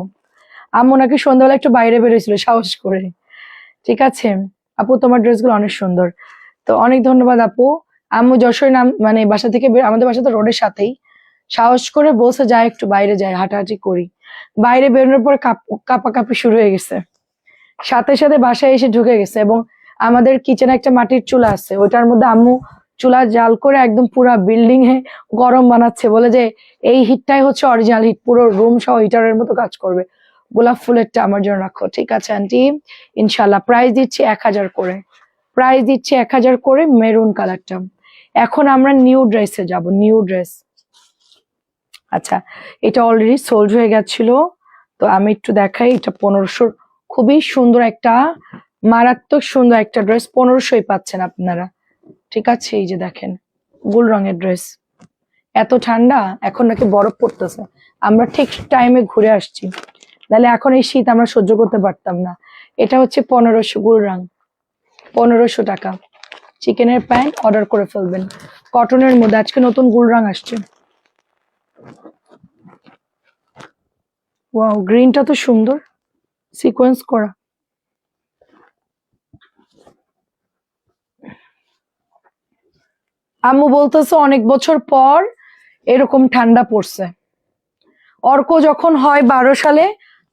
আম্মু নাকি সন্ধ্যাবেলা একটু বাইরে বেরিয়েছিল সাহস করে, ঠিক আছে। আপু তোমার ড্রেসগুলো অনেক সুন্দর, তো অনেক ধন্যবাদ আপু। আম্মু যশোর নাম মানে বাসা থেকে আমাদের বাসা তো রোডের সাথেই, সাহস করে বলছে যাই একটু বাইরে যাই, হাঁটাহাঁটি করি। বাইরে বেরোনোর পর কাঁপাকাঁপি শুরু হয়ে গেছে, সাথে সাথে বাসায় এসে ঢুকে গেছে। এবং আমাদের কিচেনে একটা মাটির চুলা আছে, ওইটার মধ্যে আম্মু চুলা জাল করে একদম পুরা বিল্ডিং এ গরম বানাচ্ছে, বলে যে এই হিটটাই হচ্ছে অরিজিনাল হিট, পুরো রুম সহ হিটারের মতো কাজ করবে। গোলাপ ফুলেরটা আমার জন্য রাখো। ঠিক আছে আন্টি, ইনশাল্লাহ। প্রাইস দিচ্ছি 1000 করে, প্রাইস দিচ্ছি 1000 করে, মেরুন কালারটা। এখন আমরা নিউ ড্রেসে যাব, নিউ ড্রেস। আচ্ছা, এটা অলরেডি সোল্ড হয়ে গেছিল, তো আমি একটু দেখাই। এটা 1500, খুবই সুন্দর একটা, মারাত্মক সুন্দর একটা ড্রেস, 1500ই পাচ্ছেন আপনারা। ঠিক আছে, এই যে দেখেন গুল রঙের ড্রেস। এত ঠান্ডা, এখন নাকি বরফ পড়তেছে, আমরা ঠিক টাইমে ঘুরে আসছি, তাহলে এখন এই শীত আমরা সহ্য করতে পারতাম না। এটা হচ্ছে 1500 গুল রং, 1500 টাকা। চিকেনের প্যান্ট অর্ডার করে ফেলবেন, কটনের মধ্যে। আজকে নতুন গুল রং আসছে। ওয়াও, গ্রিনটা তো সুন্দর, সিকোয়েন্স করা। আম্মু বলতেছে অনেক বছর পর এরকম ঠান্ডা পড়ছে। অর্ক যখন হয় 12 সালে,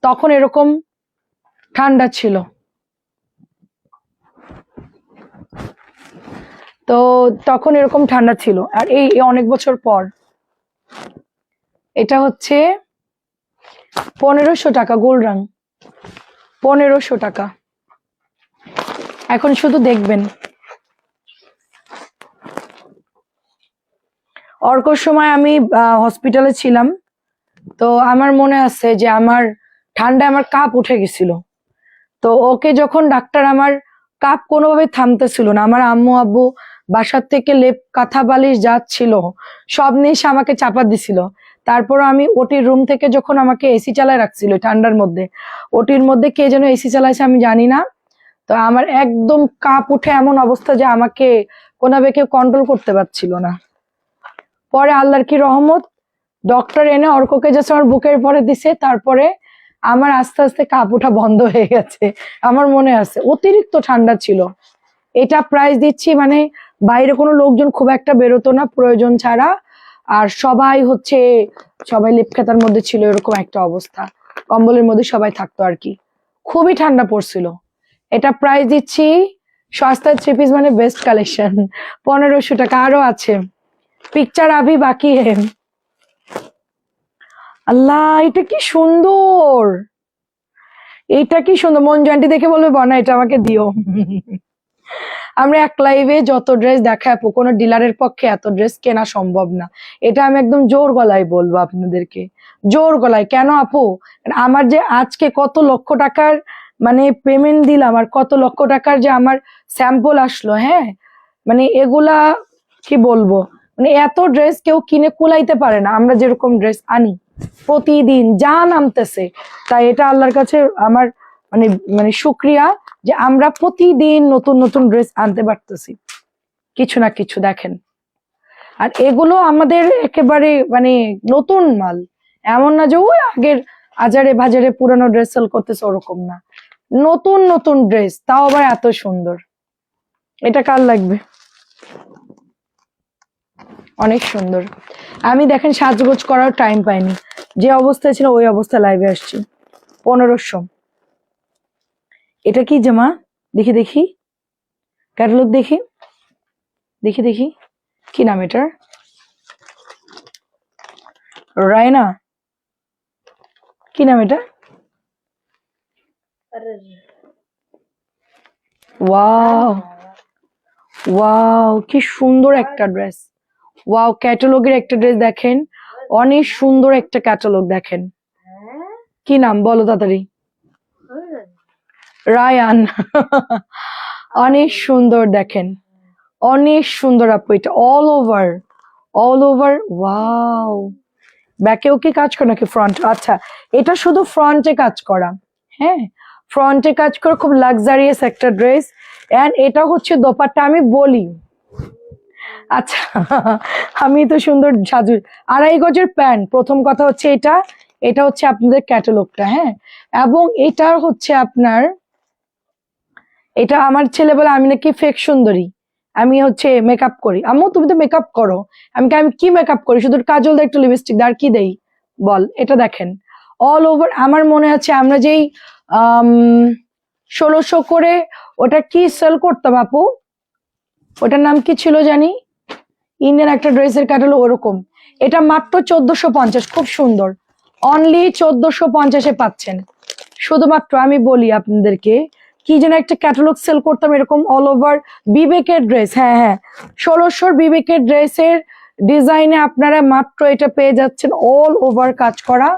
তখন এরকম ঠান্ডা ছিল। তো তখন এরকম ঠান্ডা ছিল, আর এই অনেক বছর পর। এটা হচ্ছে 1500 টাকা গোল রং, 1500 টাকা। এখন শুধু দেখবেন। অর্কর সময় আমি হসপিটালে ছিলাম, তো আমার মনে আছে যে আমার ঠান্ডায় আমার কাঁপ উঠে গেছিল। তো ওকে যখন ডাক্তার, আমার কাঁপ কোনোভাবে থামতেছিল না, আমার আম্মু আব্বু বাসার থেকে লেপ কাঁথা বালিশ যা ছিল সব নিয়ে এসে আমাকে চাপা দিছিল। তারপর আমি ওটির রুম থেকে যখন আমাকে এসি চালায় রাখছিল ঠান্ডার মধ্যে, ওটির মধ্যে কে যেন এসি চালাইছে আমি জানি না, তো আমার একদম কাঁপ উঠে এমন অবস্থা যে আমাকে কোনোভাবে কেউ কন্ট্রোল করতে পারছিল না। পরে আল্লাহর কি রহমত, ডক্টর এনে অর্ককে জাস্ট আমার বুকের পরে দিছে, তারপরে আমার আস্তে আস্তে কাঁপ ওঠা বন্ধ হয়ে গেছে। আমার মনে আছে অতিরিক্ত ঠান্ডা ছিল। এটা প্রাইস দিচ্ছি, মানে বাইরে কোনো লোকজন খুব একটা বেরোতো না প্রয়োজন ছাড়া, আর সবাই হচ্ছে সবাই লেপখাতার মধ্যে ছিল, এরকম একটা অবস্থা, কম্বলের মধ্যে সবাই থাকতো আর কি, খুবই ঠান্ডা পড়ছিল। এটা প্রাইস দিচ্ছি, সস্তার থ্রি পিস মানে বেস্ট কালেকশন, 1500 টাকা। আরো আছে, পিকচার আভি বাকি হে। আল্লাহ, এটা কি সুন্দর, এইটা কি সুন্দর। মঞ্জু আন্টি দেখে বলবে বনা এটা আমাকে দিও। আমরা এক লাইভে যত ড্রেস দেখাবো, কোনো ডিলারের পক্ষে এত ড্রেস কেনা সম্ভব না। এটা আমি একদম জোর গলায় বলবো আপনাদেরকে, জোর গলায়। কেন আপু, আমার যে আজকে কত লক্ষ টাকার মানে পেমেন্ট দিলাম, আর কত লক্ষ টাকার যে আমার স্যাম্পল আসলো, হ্যাঁ, মানে এগুলা কি বলবো, মানে এত ড্রেস কেউ কিনে কুলাইতে পারে না। আমরা যেরকম ড্রেস আনি প্রতিদিন যা নামতেছে, তাই এটা আল্লাহর কাছে আমার মানে মানে শুক্রিয়া যে আমরা প্রতিদিন নতুন নতুন ড্রেস আনতে পারতেছি, কিছু না কিছু। দেখেন, আর এগুলো আমাদের একেবারে মানে নতুন মাল, এমন না যে ওই আগের আজারে বাজারে পুরানো ড্রেস সেল করতেছে, ওরকম না, নতুন নতুন ড্রেস, তাও আবার এত সুন্দর। এটা কার লাগবে? অনেক সুন্দর। আমি দেখেন সাজগোজ করার টাইম পাইনি, যে অবস্থায় ছিল ওই অবস্থায় লাইভে আসছি। 1500। এটা কি জামা? দেখি দেখি, ক্যাটালগ দেখি, দেখি দেখি, কি নাম এটার? রায়না, কি নাম এটা? ওয়াও, ওয়াও, কি সুন্দর একটা ড্রেস। ওয়াও, ক্যাটালগের একটা ড্রেস দেখেন, অনেক সুন্দর একটা ক্যাটালগ। দেখেন কি নাম বলো তাড়াতাড়ি? রায়ান। অনেক সুন্দর, দেখেন অনেক সুন্দর আপু, এটা all over, all over. Wow, ব্যাকেও কি কাজ করা নাকি ফ্রন্ট? আচ্ছা, এটা শুধু ফ্রন্টে কাজ করা, হ্যাঁ, ফ্রন্টে কাজ করা, খুব লাক্সারিয়াস একটা ড্রেস। এন্ড এটা হচ্ছে দোপাট্টা, আমি বলি আচ্ছা, আমি তো সুন্দর সাজু। 2.5 গজের প্যান্ট। প্রথম কথা হচ্ছে এটা, এটা হচ্ছে আপনাদের ক্যাটালগটা, হ্যাঁ, এবং এটা হচ্ছে আপনার, এটা আমার ছেলে বলে আমি নাকি ফেক সুন্দরী, আমি হচ্ছে মেকআপ করি। আম্মু তুমি তো মেকআপ করো। আমি কি মেকআপ করি, শুধু কাজল দেয়, একটু লিপস্টিক দেয়, আর কি দেই বল। এটা দেখেন অল ওভার। আমার মনে আছে আমরা যেই 1600 করে ওটা কি সেল করতাম আপু, ওটার নাম কি ছিল জানি, ইন্ডিয়ান একটা ড্রেসের ক্যাটালগ ওরকম। এটা মাত্র 1450, খুব সুন্দর। অনলি 1450-এ পাচ্ছেন। শুধুমাত্র আমি বলি আপনাদেরকে, কি যেন একটা ক্যাটালগ সেল করতাম এরকম অল ওভার বিবেকের ড্রেস। হ্যাঁ হ্যাঁ, 1600 বিবেকের ড্রেসের ডিজাইনে আপনারা মাত্র এটা পেয়ে যাচ্ছেন অল ওভার কাজ করা।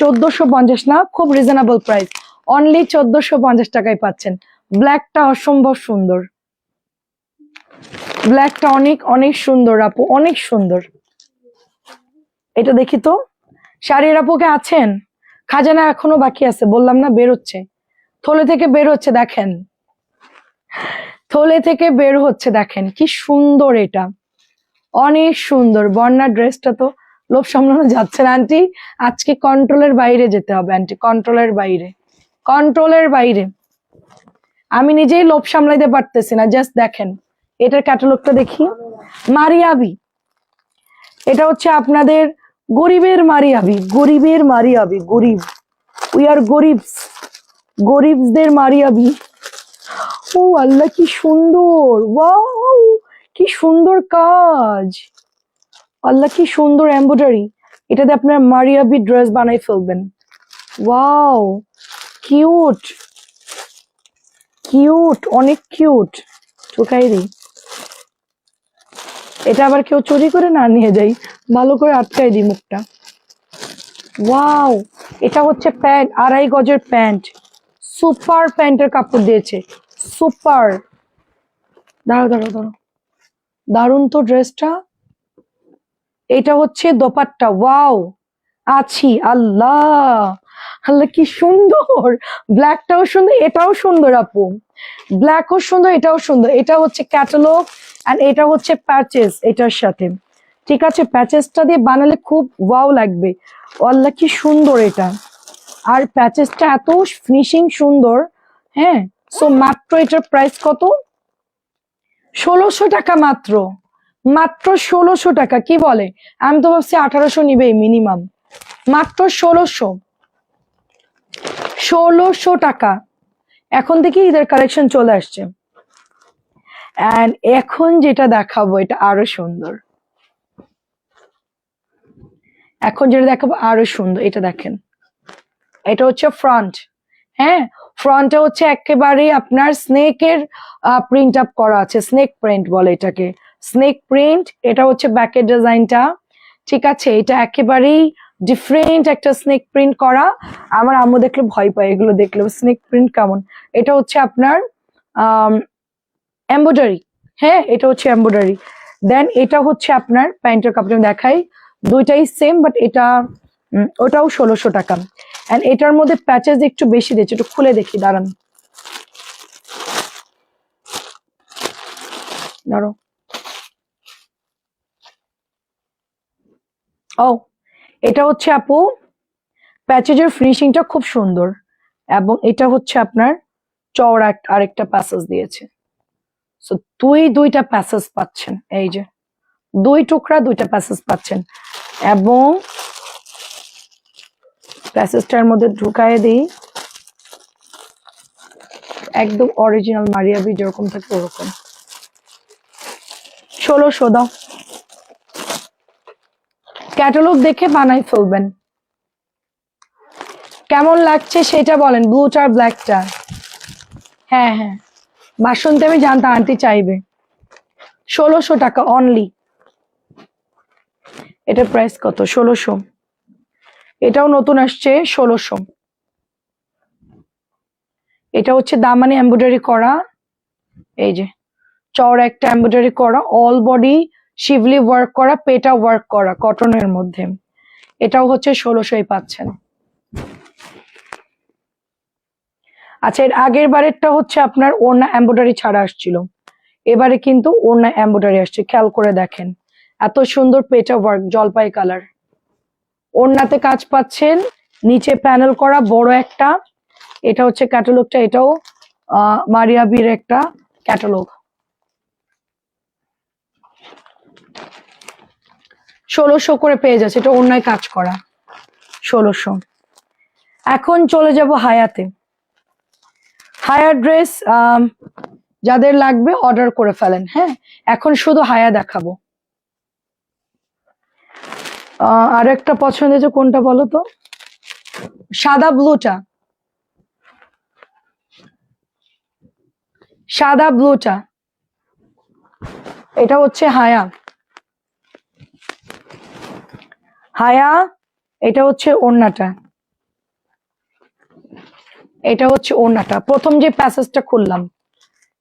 1450 না, খুব রিজনেবল প্রাইস, অনলি 1450 টাকায় পাচ্ছেন। ব্ল্যাকটা অসম্ভব সুন্দর, ব্ল্যাকটা অনেক অনেক সুন্দর আপু, অনেক সুন্দর। এটা দেখি তো, শাড়ির আপুকে আছেন? খাজানা এখনো বাকি আছে, বললাম না বের হচ্ছে, থলে থেকে বের হচ্ছে, দেখেন থলে থেকে বের হচ্ছে, দেখেন কি সুন্দর, এটা অনেক সুন্দর। বর্ণার ড্রেসটা তো লোভ সামলানো যাচ্ছে না আন্টি, আজকে কন্ট্রোলের বাইরে যেতে হবে আন্টি, কন্ট্রোলের বাইরে, কন্ট্রোলের বাইরে। আমি নিজেই লোভ সামলাইতে পারতেছি না। জাস্ট দেখেন এটার ক্যাটালগটা দেখি। মারিয়াবি, এটা হচ্ছে আপনাদের গরিবের মারিয়াবি, গরিবের মারিয়াবি, গরিব, উই আর গরিবস, গরিবদের মারিয়াবি। ও আল্লাহ কি সুন্দর, ওয়াও কি সুন্দর কাজ, আল্লাহ কি সুন্দর এমব্রয়ডারি। এটাতে আপনার মারিয়াবি ড্রেস বানাই ফেলবেন। ওয়াও কিউট, কিউট, অনেক কিউট। ঠোকাই দিই, এটা আবার কেউ চুরি করে না নিয়ে যাই, ভালো করে আটকাই দিই মুখটা। ওয়াও, এটা হচ্ছে প্যান্ট, 2.5 গজের প্যান্ট, সুপার প্যান্টের কাপড় দিয়েছে, সুপার। দাঁড়াও দাঁড়াও দাঁড়াও, দারুণ তো ড্রেসটা। এটা হচ্ছে দোপাট্টা, ওয়াও আছি, আল্লাহ আল্লাহ কি সুন্দর। ব্ল্যাকটাও সুন্দর, এটাও সুন্দর আপু, ব্ল্যাকও সুন্দর, এটাও সুন্দর। এটা হচ্ছে ক্যাটালগ এন্ড এটা হচ্ছে প্যাচেস এটার সাথে, ঠিক আছে? প্যাচেসটা দিয়ে বানালে খুব ওয়াও লাগবে। আল্লাহ কি সুন্দর এটা, আর প্যাচেসটা এত ফিনিশিং সুন্দর। হ্যাঁ, সো মাত্র এটার প্রাইস কত? 1600 টাকা মাত্র, মাত্র 1600 টাকা। কি বলে, আমি তো ভাবছি 1800 নিবেই মিনিমাম, মাত্র 1600, 1600 টাকা। এখন থেকে ঈদের কালেকশন চলে আসছে, এন্ড এখন যেটা দেখাবো এটা আরো সুন্দর, এখন যেটা দেখাবো আরো সুন্দর। এটা দেখেন, এটা হচ্ছে ফ্রন্ট। হ্যাঁ, ফ্রন্টে হচ্ছে একেবারে আপনার স্নেকের প্রিন্ট আপ করা আছে, স্নেক প্রিন্ট বলে এটাকে, স্নেক প্রিন্ট। এটা হচ্ছে ব্যাকের ডিজাইনটা, ঠিক আছে? এটা একেবারেই ডিফারেন্ট একটা স্নেক প্রিন্ট করা। আমার আম্মু দেখলে ভয় পায় এগুলো দেখলে, স্নেক প্রিন্ট কেমন। এটা হচ্ছে আপনার এমব্রয়ডারি, হ্যাঁ এটা হচ্ছে এমব্রয়ডারি। দেন এটা হচ্ছে আপনার প্যান্টের কাপড়, আমি দেখাই, দুইটাই সেম, বাট এটা ওটাও 1600 টাকা। এন্ড এটার মধ্যে প্যাচেস একটু বেশি দিয়েছে, একটু খুলে দেখি, দাঁড়ান দাঁড়ো। ও, এটা হচ্ছে আপু প্যাচেজের ফিনিশিংটা খুব সুন্দর, এবং এটা হচ্ছে আপনার চওড়া আরেকটা প্যাসেজ দিয়েছে। সো দুইটা প্যাসেজ পাচ্ছেন, এই যে দুই টুকরা দুইটা প্যাসেজ পাচ্ছেন। এবং প্যাসেজটার মধ্যে ঢুকায় দিই, একদম অরিজিনাল মারিয়াবি যেরকম থাকে ওরকম। 1600 দাও, ক্যাটালগ দেখে বানাই ফেলবেন। কেমন লাগছে সেটা বলেন, ব্লুটা আর ব্ল্যাকটা। হ্যাঁ হ্যাঁ, বাসন্তী আমি জানতাম আন্টি চাইবে। 1600 টাকা অনলি। এটার প্রাইস কত? 1600। এটাও নতুন আসছে, 1600। এটা হচ্ছে দামানি এমব্রয়ডারি করা, এই যে চওড়া একটা এমব্রয়ডারি করা, অল বডি শিভলি ওয়ার্ক করা, পেটা ওয়ার্ক করা কটনের মধ্যে। এটাও হচ্ছে 1600-ই পাচ্ছেন। আচ্ছা, এর আগের বারেরটা হচ্ছে আপনার ওড়না এমব্রয়ডারি ছাড়া আসছিল, এবারে কিন্তু ওড়না এমব্রয়ডারি আসছে, খেয়াল করে দেখেন, এত সুন্দর পেটা ওয়ার্ক, জলপাই কালার। ওড়নাতে কাজ পাচ্ছেন, নিচে প্যানেল করা বড় একটা। এটা হচ্ছে ক্যাটালগটা, এটাও মারিয়াবির একটা ক্যাটালগ। 1600 করে পেয়ে যাচ্ছে, এটা অন্যায় কাজ করা 1600। এখন চলে যাব হায়াতে। হায়ার ড্রেস যাদের লাগবে অর্ডার করে ফেলেন। হ্যাঁ, এখন শুধু হায়া দেখাবো। আর একটা পছন্দ যে কোনটা বলো তো? সাদা ব্লুটা, সাদা ব্লুটা, এটা হচ্ছে হায়া। হায়া, এটা হচ্ছে ওড়নাটা, এটা হচ্ছে ওড়নাটা। প্রথম যে প্যাসেজটা খুললাম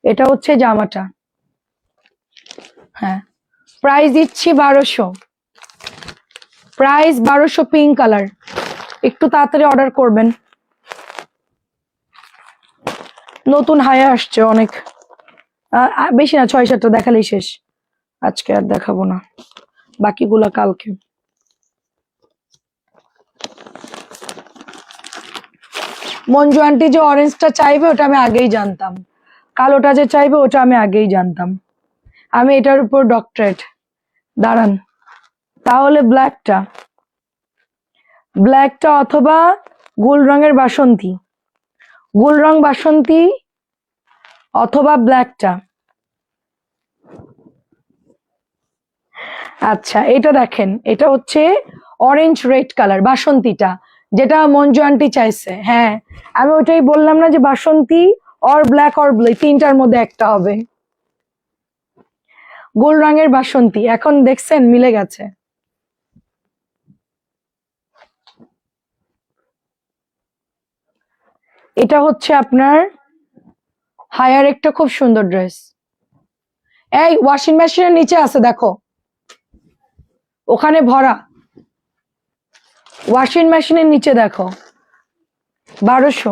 এটা হচ্ছে জামাটা। হ্যাঁ, প্রাইস দিচ্ছি 1200, প্রাইস 1200, পিঙ্ক কালার। একটু তাড়াতাড়ি অর্ডার করবেন, নতুন হায়া আসছে অনেক, বেশি না, 6-7টা দেখালেই শেষ, আজকে আর দেখাবো না, বাকিগুলা কালকে। মঞ্জু আন্টি যে অরেঞ্জটা চাইবে ওটা আমি আগেই জানতাম, কালোটা যে চাইবে ওটা আমি আগেই জানতাম, আমি এটার উপর ডক্টরেট। দাঁড়ান, তাহলে ব্ল্যাকটা, ব্ল্যাকটা অথবা গোল রঙের বাসন্তী, গোল রং বাসন্তী অথবা ব্ল্যাকটা। আচ্ছা, এটা দেখেন, এটা হচ্ছে অরেঞ্জ রেড কালার বাসন্তীটা, যেটা মঞ্জু আন্টি চাইছে। হ্যাঁ, আমি ওটাই বললাম না যে বাসন্তী অর ব্ল্যাক অর ব্লু, তিনটার মধ্যে একটা হবে। গোল রঙের বাসন্তী, এখন দেখছেন মিলে গেছে। এটা হচ্ছে আপনার হায়ার একটা খুব সুন্দর ড্রেস। এই ওয়াশিং মেশিনের নিচে আছে দেখো, ওখানে ভরা, ওয়াশিং মেশিনের নিচে দেখো, 1200।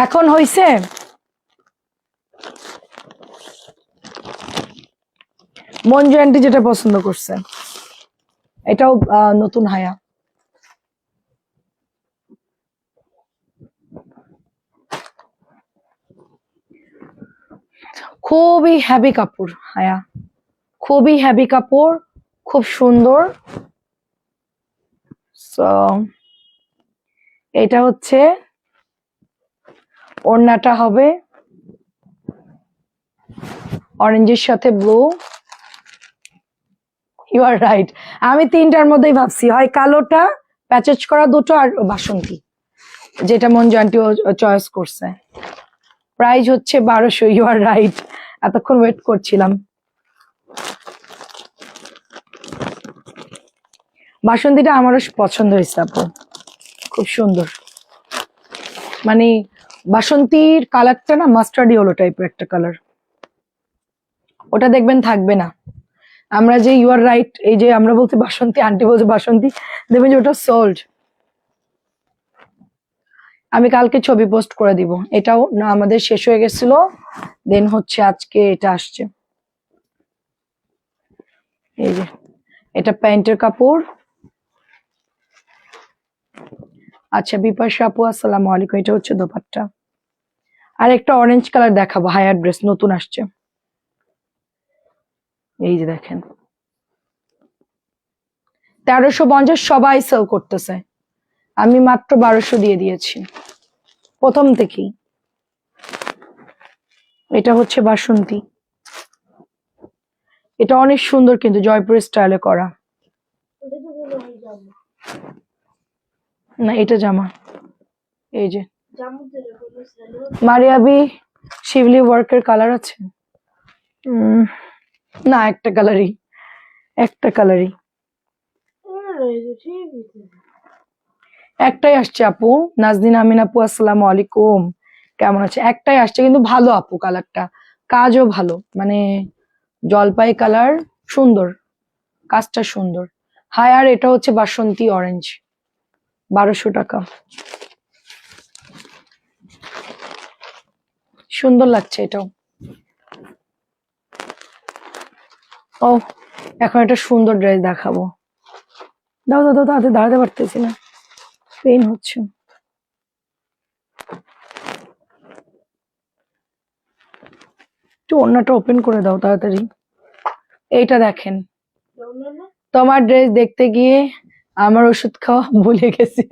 এখন হইছে মঞ্জু আন্টি যেটা পছন্দ করছে, এটাও নতুন হায়া। খুবই হ্যাভি কাপড় হায়া, খুবই হ্যাভি কাপড়, খুব সুন্দর। সো এটা হচ্ছে ওড়নাটা হবে অরেঞ্জের সাথে ব্লু। ইউ আর রাইট, আমি তিনটার মধ্যেই ভাবছি, হয় কালোটা প্যাচেজ করা দুটো আর বাসন্তী, যেটা মঞ্জু আন্টি চয়েস করছে। প্রাইস হচ্ছে 1200, ইউ আর রাইট, এতক্ষণ ওয়েট করছিলাম। বাসন্তীটা আমারও পছন্দ হয়েছে আপু, খুব সুন্দর, মানে বাসন্তীর কালারটা না মাস্টার্ড ইয়েলো টাইপের একটা কালার, ওটা দেখবেন থাকবে না। আমরা যে ইউ আর রাইট, এই যে আমরা বলছি বাসন্তী, আন্টি বলছে বাসন্তী, দেখবেন যে ওটা সোল্ড। আমি কালকে ছবি পোস্ট করে দিব, এটাও না আমাদের শেষ হয়ে গেছিল, দেন হচ্ছে আজকে এটা আসছে। এই যে এটা প্যান্টের কাপড়। আচ্ছা, বিপাশা আপু আসসালামু আলাইকুম, এটা হচ্ছে দোপাট্টা। আর একটা অরেঞ্জ কালার দেখাবো, হায়ার ড্রেস নতুন আসছে, এই যে দেখেন 1350 সবাই সেল করতেছে, আমি মাত্র 1200 দিয়ে দিয়েছি প্রথম থেকেই। এটা হচ্ছে বাসন্তী, এটা অনেক সুন্দর কিন্তু জয়পুর স্টাইলে করা। না, এটা জামা, এই যে মারিয়াবি শিবলি ওয়ার্কের কালার আছে, না একটা কালারই, একটা কালারই, একটাই আসছে আপু। নাজদিন আমিন আপু আসসালামু আলাইকুম, কেমন আছে? একটাই আসছে কিন্তু ভালো আপু, কালারটা কাজও ভালো, মানে জলপাই কালার, সুন্দর কাজটা সুন্দর। হায়ার এটা হচ্ছে বাসন্তী অরেঞ্জ, 1200 টাকা, সুন্দর লাগছে এটাও। ও, এখন একটা সুন্দর ড্রেস দেখাবো, দাও দাও দাও, তাড়াতাড়ি দাঁড়াতে পারতেছি না, পেইন হচ্ছে। একটু ওড়নাটা ওপেন করে দাও তাড়াতাড়ি। এইটা দেখেন, তোমার ড্রেস দেখতে গিয়ে আমার ওষুধ খাওয়া ভুলে গেছি।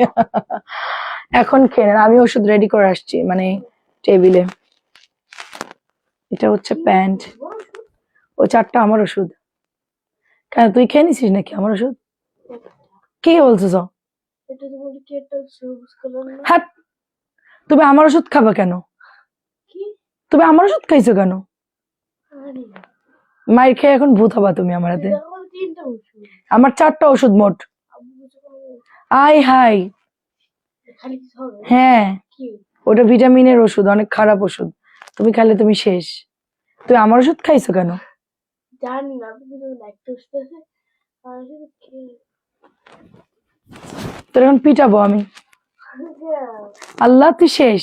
এখন খেয়ে নেন, আমি ওষুধ রেডি করে আসছি মানে টেবিলে। এটা হচ্ছে প্যান্ট, ও 4টা আমার ওষুধ। কেন তুই খেয়ে নিছিস নাকি আমার ওষুধ? কি বলছিস? হ্যাঁ, তুমি আমার ওষুধ খাবে কেন? তুমি আমার ওষুধ খাইছো কেন? মায়ের খেয়ে এখন ভূত হবা তুমি আমার হাতে। আমার 4টা ওষুধ মোট। আই হাই, হ্যাঁ ওটা ভিটামিনের ওষুধ, অনেক খারাপ ওষুধ, তুমি খাইলে তুমি শেষ। তুমি আমার ওষুধ খাইছো কেন? তোর এখন পিটাবো আমি। আল্লাহ তুই শেষ।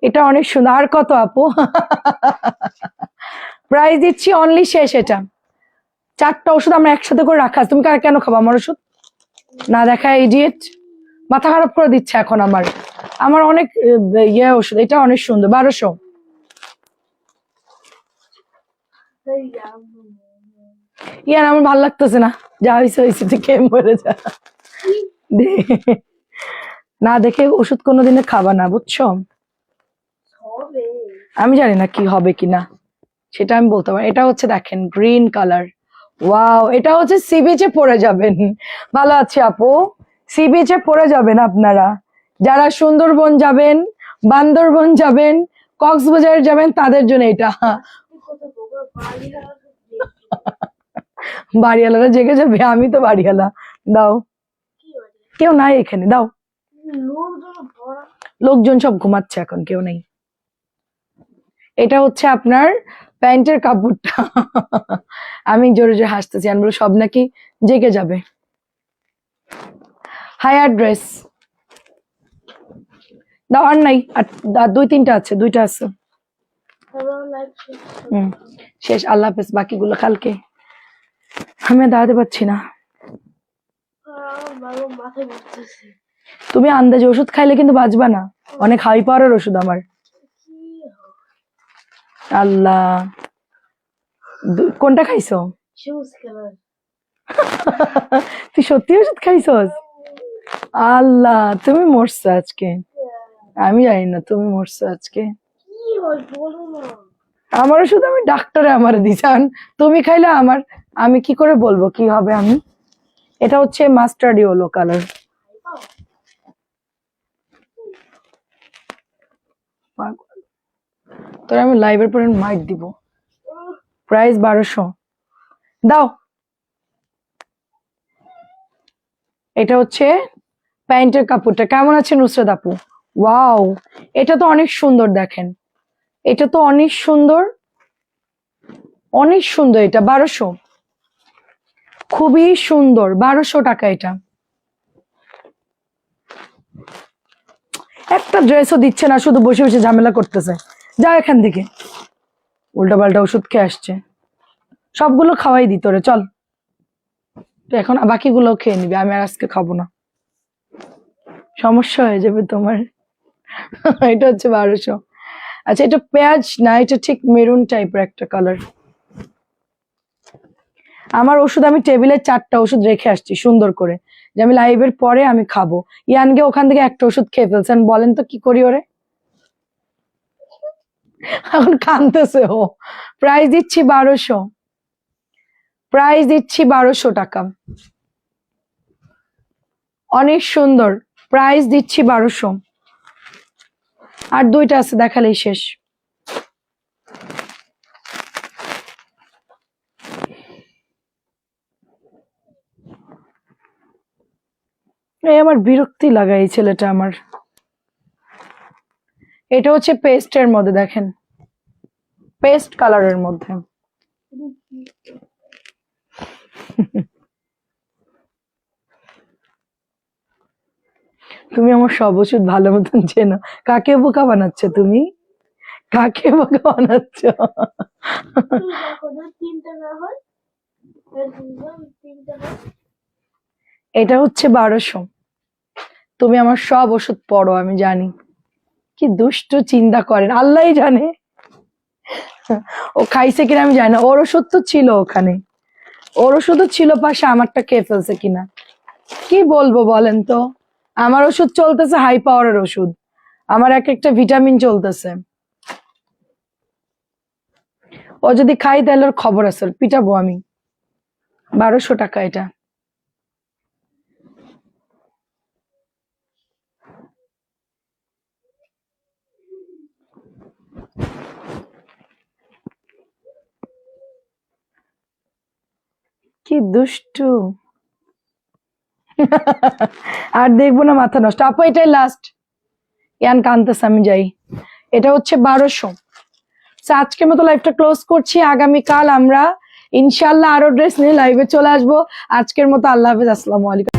এটা অনেক সুন্দর। আর কত আপু? প্রাইস দিচ্ছি অনলি শেষ। এটা 4টা ওষুধ আমরা একসাথে করে রাখা আছে। তুমি কেন খাবো আমার ওষুধ? না দেখা ইডিয়েট, মাথা খারাপ করে দিচ্ছে এখন আমার। আমার অনেক ইয়ে ওষুধ, এটা অনেক সুন্দর, 1200। ইয়ার আমার ভালো লাগতেছে না, যা হয়েছে হয়েছে, তুই খেয়ে মরে যা। না দেখে ওষুধ কোনোদিনে খাবা না, বুঝছো? আমি জানি না কি হবে কিনা, সেটা আমি বলতে পারি। এটা হচ্ছে দেখেন গ্রিন কালার, ওয়াও, এটা হচ্ছে সি বিচে পরে যাবেন। ভালো আছে আপু, সি বিচে পরে যাবেন আপনারা যারা সুন্দরবন যাবেন, বান্দরবন যাবেন, কক্সবাজার যাবেন, তাদের জন্য এটা। বাড়িওয়ালারা জেগে যাবে, আমি তো বাড়িওয়ালা। দাও, কেউ নাই এখানে, দাও। লোকজন সব ঘুমাচ্ছে এখন, কেউ নেই। এটা হচ্ছে আপনার প্যান্টের কাপড়টা। আমি জোরে জোরে হাসতেছি, আমি বলি সব নাকি জেগে যাবে। হায়ার ড্রেস দাও, আর নাই, আর 2-3টা আছে, 2টা আছে। শেষ, আল্লাহ হাফেজ, বাকিগুলো কালকে। আমি দাঁড়াতে পারছি না। তুমি আন্দাজে ওষুধ খাইলে কিন্তু বাঁচবা না, অনেক হাই পাওয়ারের ওষুধ আমার। আল্লাহ, কোনটা খাইছো? তুই সত্যি ওষুধ খাইছস? আল্লাহ, তুমি মরছো আজকে। আমি জানি না, তুমি মরছো আজকে। আমার ওষুধ আমি ডাক্তারে আমার দিছান, তুমি খাইলে আমার, আমি কি করে বলবো কি হবে আমি? এটা হচ্ছে মাস্টার্ড ইয়েলো কালার। তোর আমি লাইভের পরে মাইট দিব। প্রাইস 1200। দাও। এটা হচ্ছে প্যান্টের কাপড়টা। কেমন আছে নুসরাত আপু? ওয়াও, এটা তো অনেক সুন্দর, দেখেন এটা তো অনেক সুন্দর, অনেক সুন্দর। এটা 1200, খুবই সুন্দর, 1200 টাকা। এটা একটা ড্রেসও দিচ্ছে না, শুধু বসে বসে ঝামেলা করতেছে। যা এখান থেকে, উল্টা পাল্টা ওষুধ খেয়ে আসছে। সবগুলো খাওয়াই দিত রে, চল। তো এখন বাকিগুলো খেয়ে নিবি, আমি আর আজকে খাবো না, সমস্যা হয়ে যাবে তোমার। এটা হচ্ছে 1200। আচ্ছা, এটা পেঁয়াজ না, এটা ঠিক মেরুন টাইপের একটা কালার। আমার ওষুধ আমি টেবিলে 4টা ওষুধ রেখে আসছি সুন্দর করে, যে আমি লাইভের পরে আমি খাবো। ইয়ানকে ওখান থেকে একটা ওষুধ খেয়ে ফেলছেন, বলেন তো কি করি ওরে? এখন কাঁদতেছে ও। প্রাইস দিচ্ছি 1200, প্রাইস দিচ্ছি 1200 টাকা। অনেক সুন্দর, প্রাইস দিচ্ছি 1200। আর 2টা আছে, দেখালেই শেষ। এই আমার বিরক্তি লাগাই এই ছেলেটা আমার। এটা হচ্ছে পেস্টের মধ্যে, দেখেন পেস্ট কালারের মধ্যে। তুমি আমার সব ওষুধ ভালো মতন চেনো। কাকে বোকা বানাচ্ছ তুমি? কাকে বোকা বানাচ্ছ? এটা হচ্ছে 1200। তুমি আমার সব ওষুধ পড়ো, আমি জানি কি দুষ্ট চিন্তা করেন, আল্লাহই জানে। ও খাইছে কিনা আমি জানি না, ওর ওষুধ তো ছিল ওখানে, ওর ওষুধও ছিল পাশে, আমারটা খেয়ে ফেলছে কিনা কি বলবো বলেন তো। আমার ওষুধ চলতেছে হাই পাওয়ারের ওষুধ, আমার এক একটা ভিটামিন চলতেছে। ও যদি খাই তাহলে ওর খবর আছে, ওর পিটাবো আমি। 1200 টাকা এটা। কি দুষ্টু। আর দেখবো না, মাথা নষ্ট। আপু এটাই লাস্ট, ইয়ান কানতেছে, আমি যাই। এটা হচ্ছে 1200। আজকের মতো লাইভটা ক্লোজ করছি, আগামীকাল আমরা ইনশাল্লাহ আরো ড্রেস নিয়ে লাইভে চলে আসবো। আজকের মতো আল্লাহ হাফেজ, আসসালামু আলাইকুম।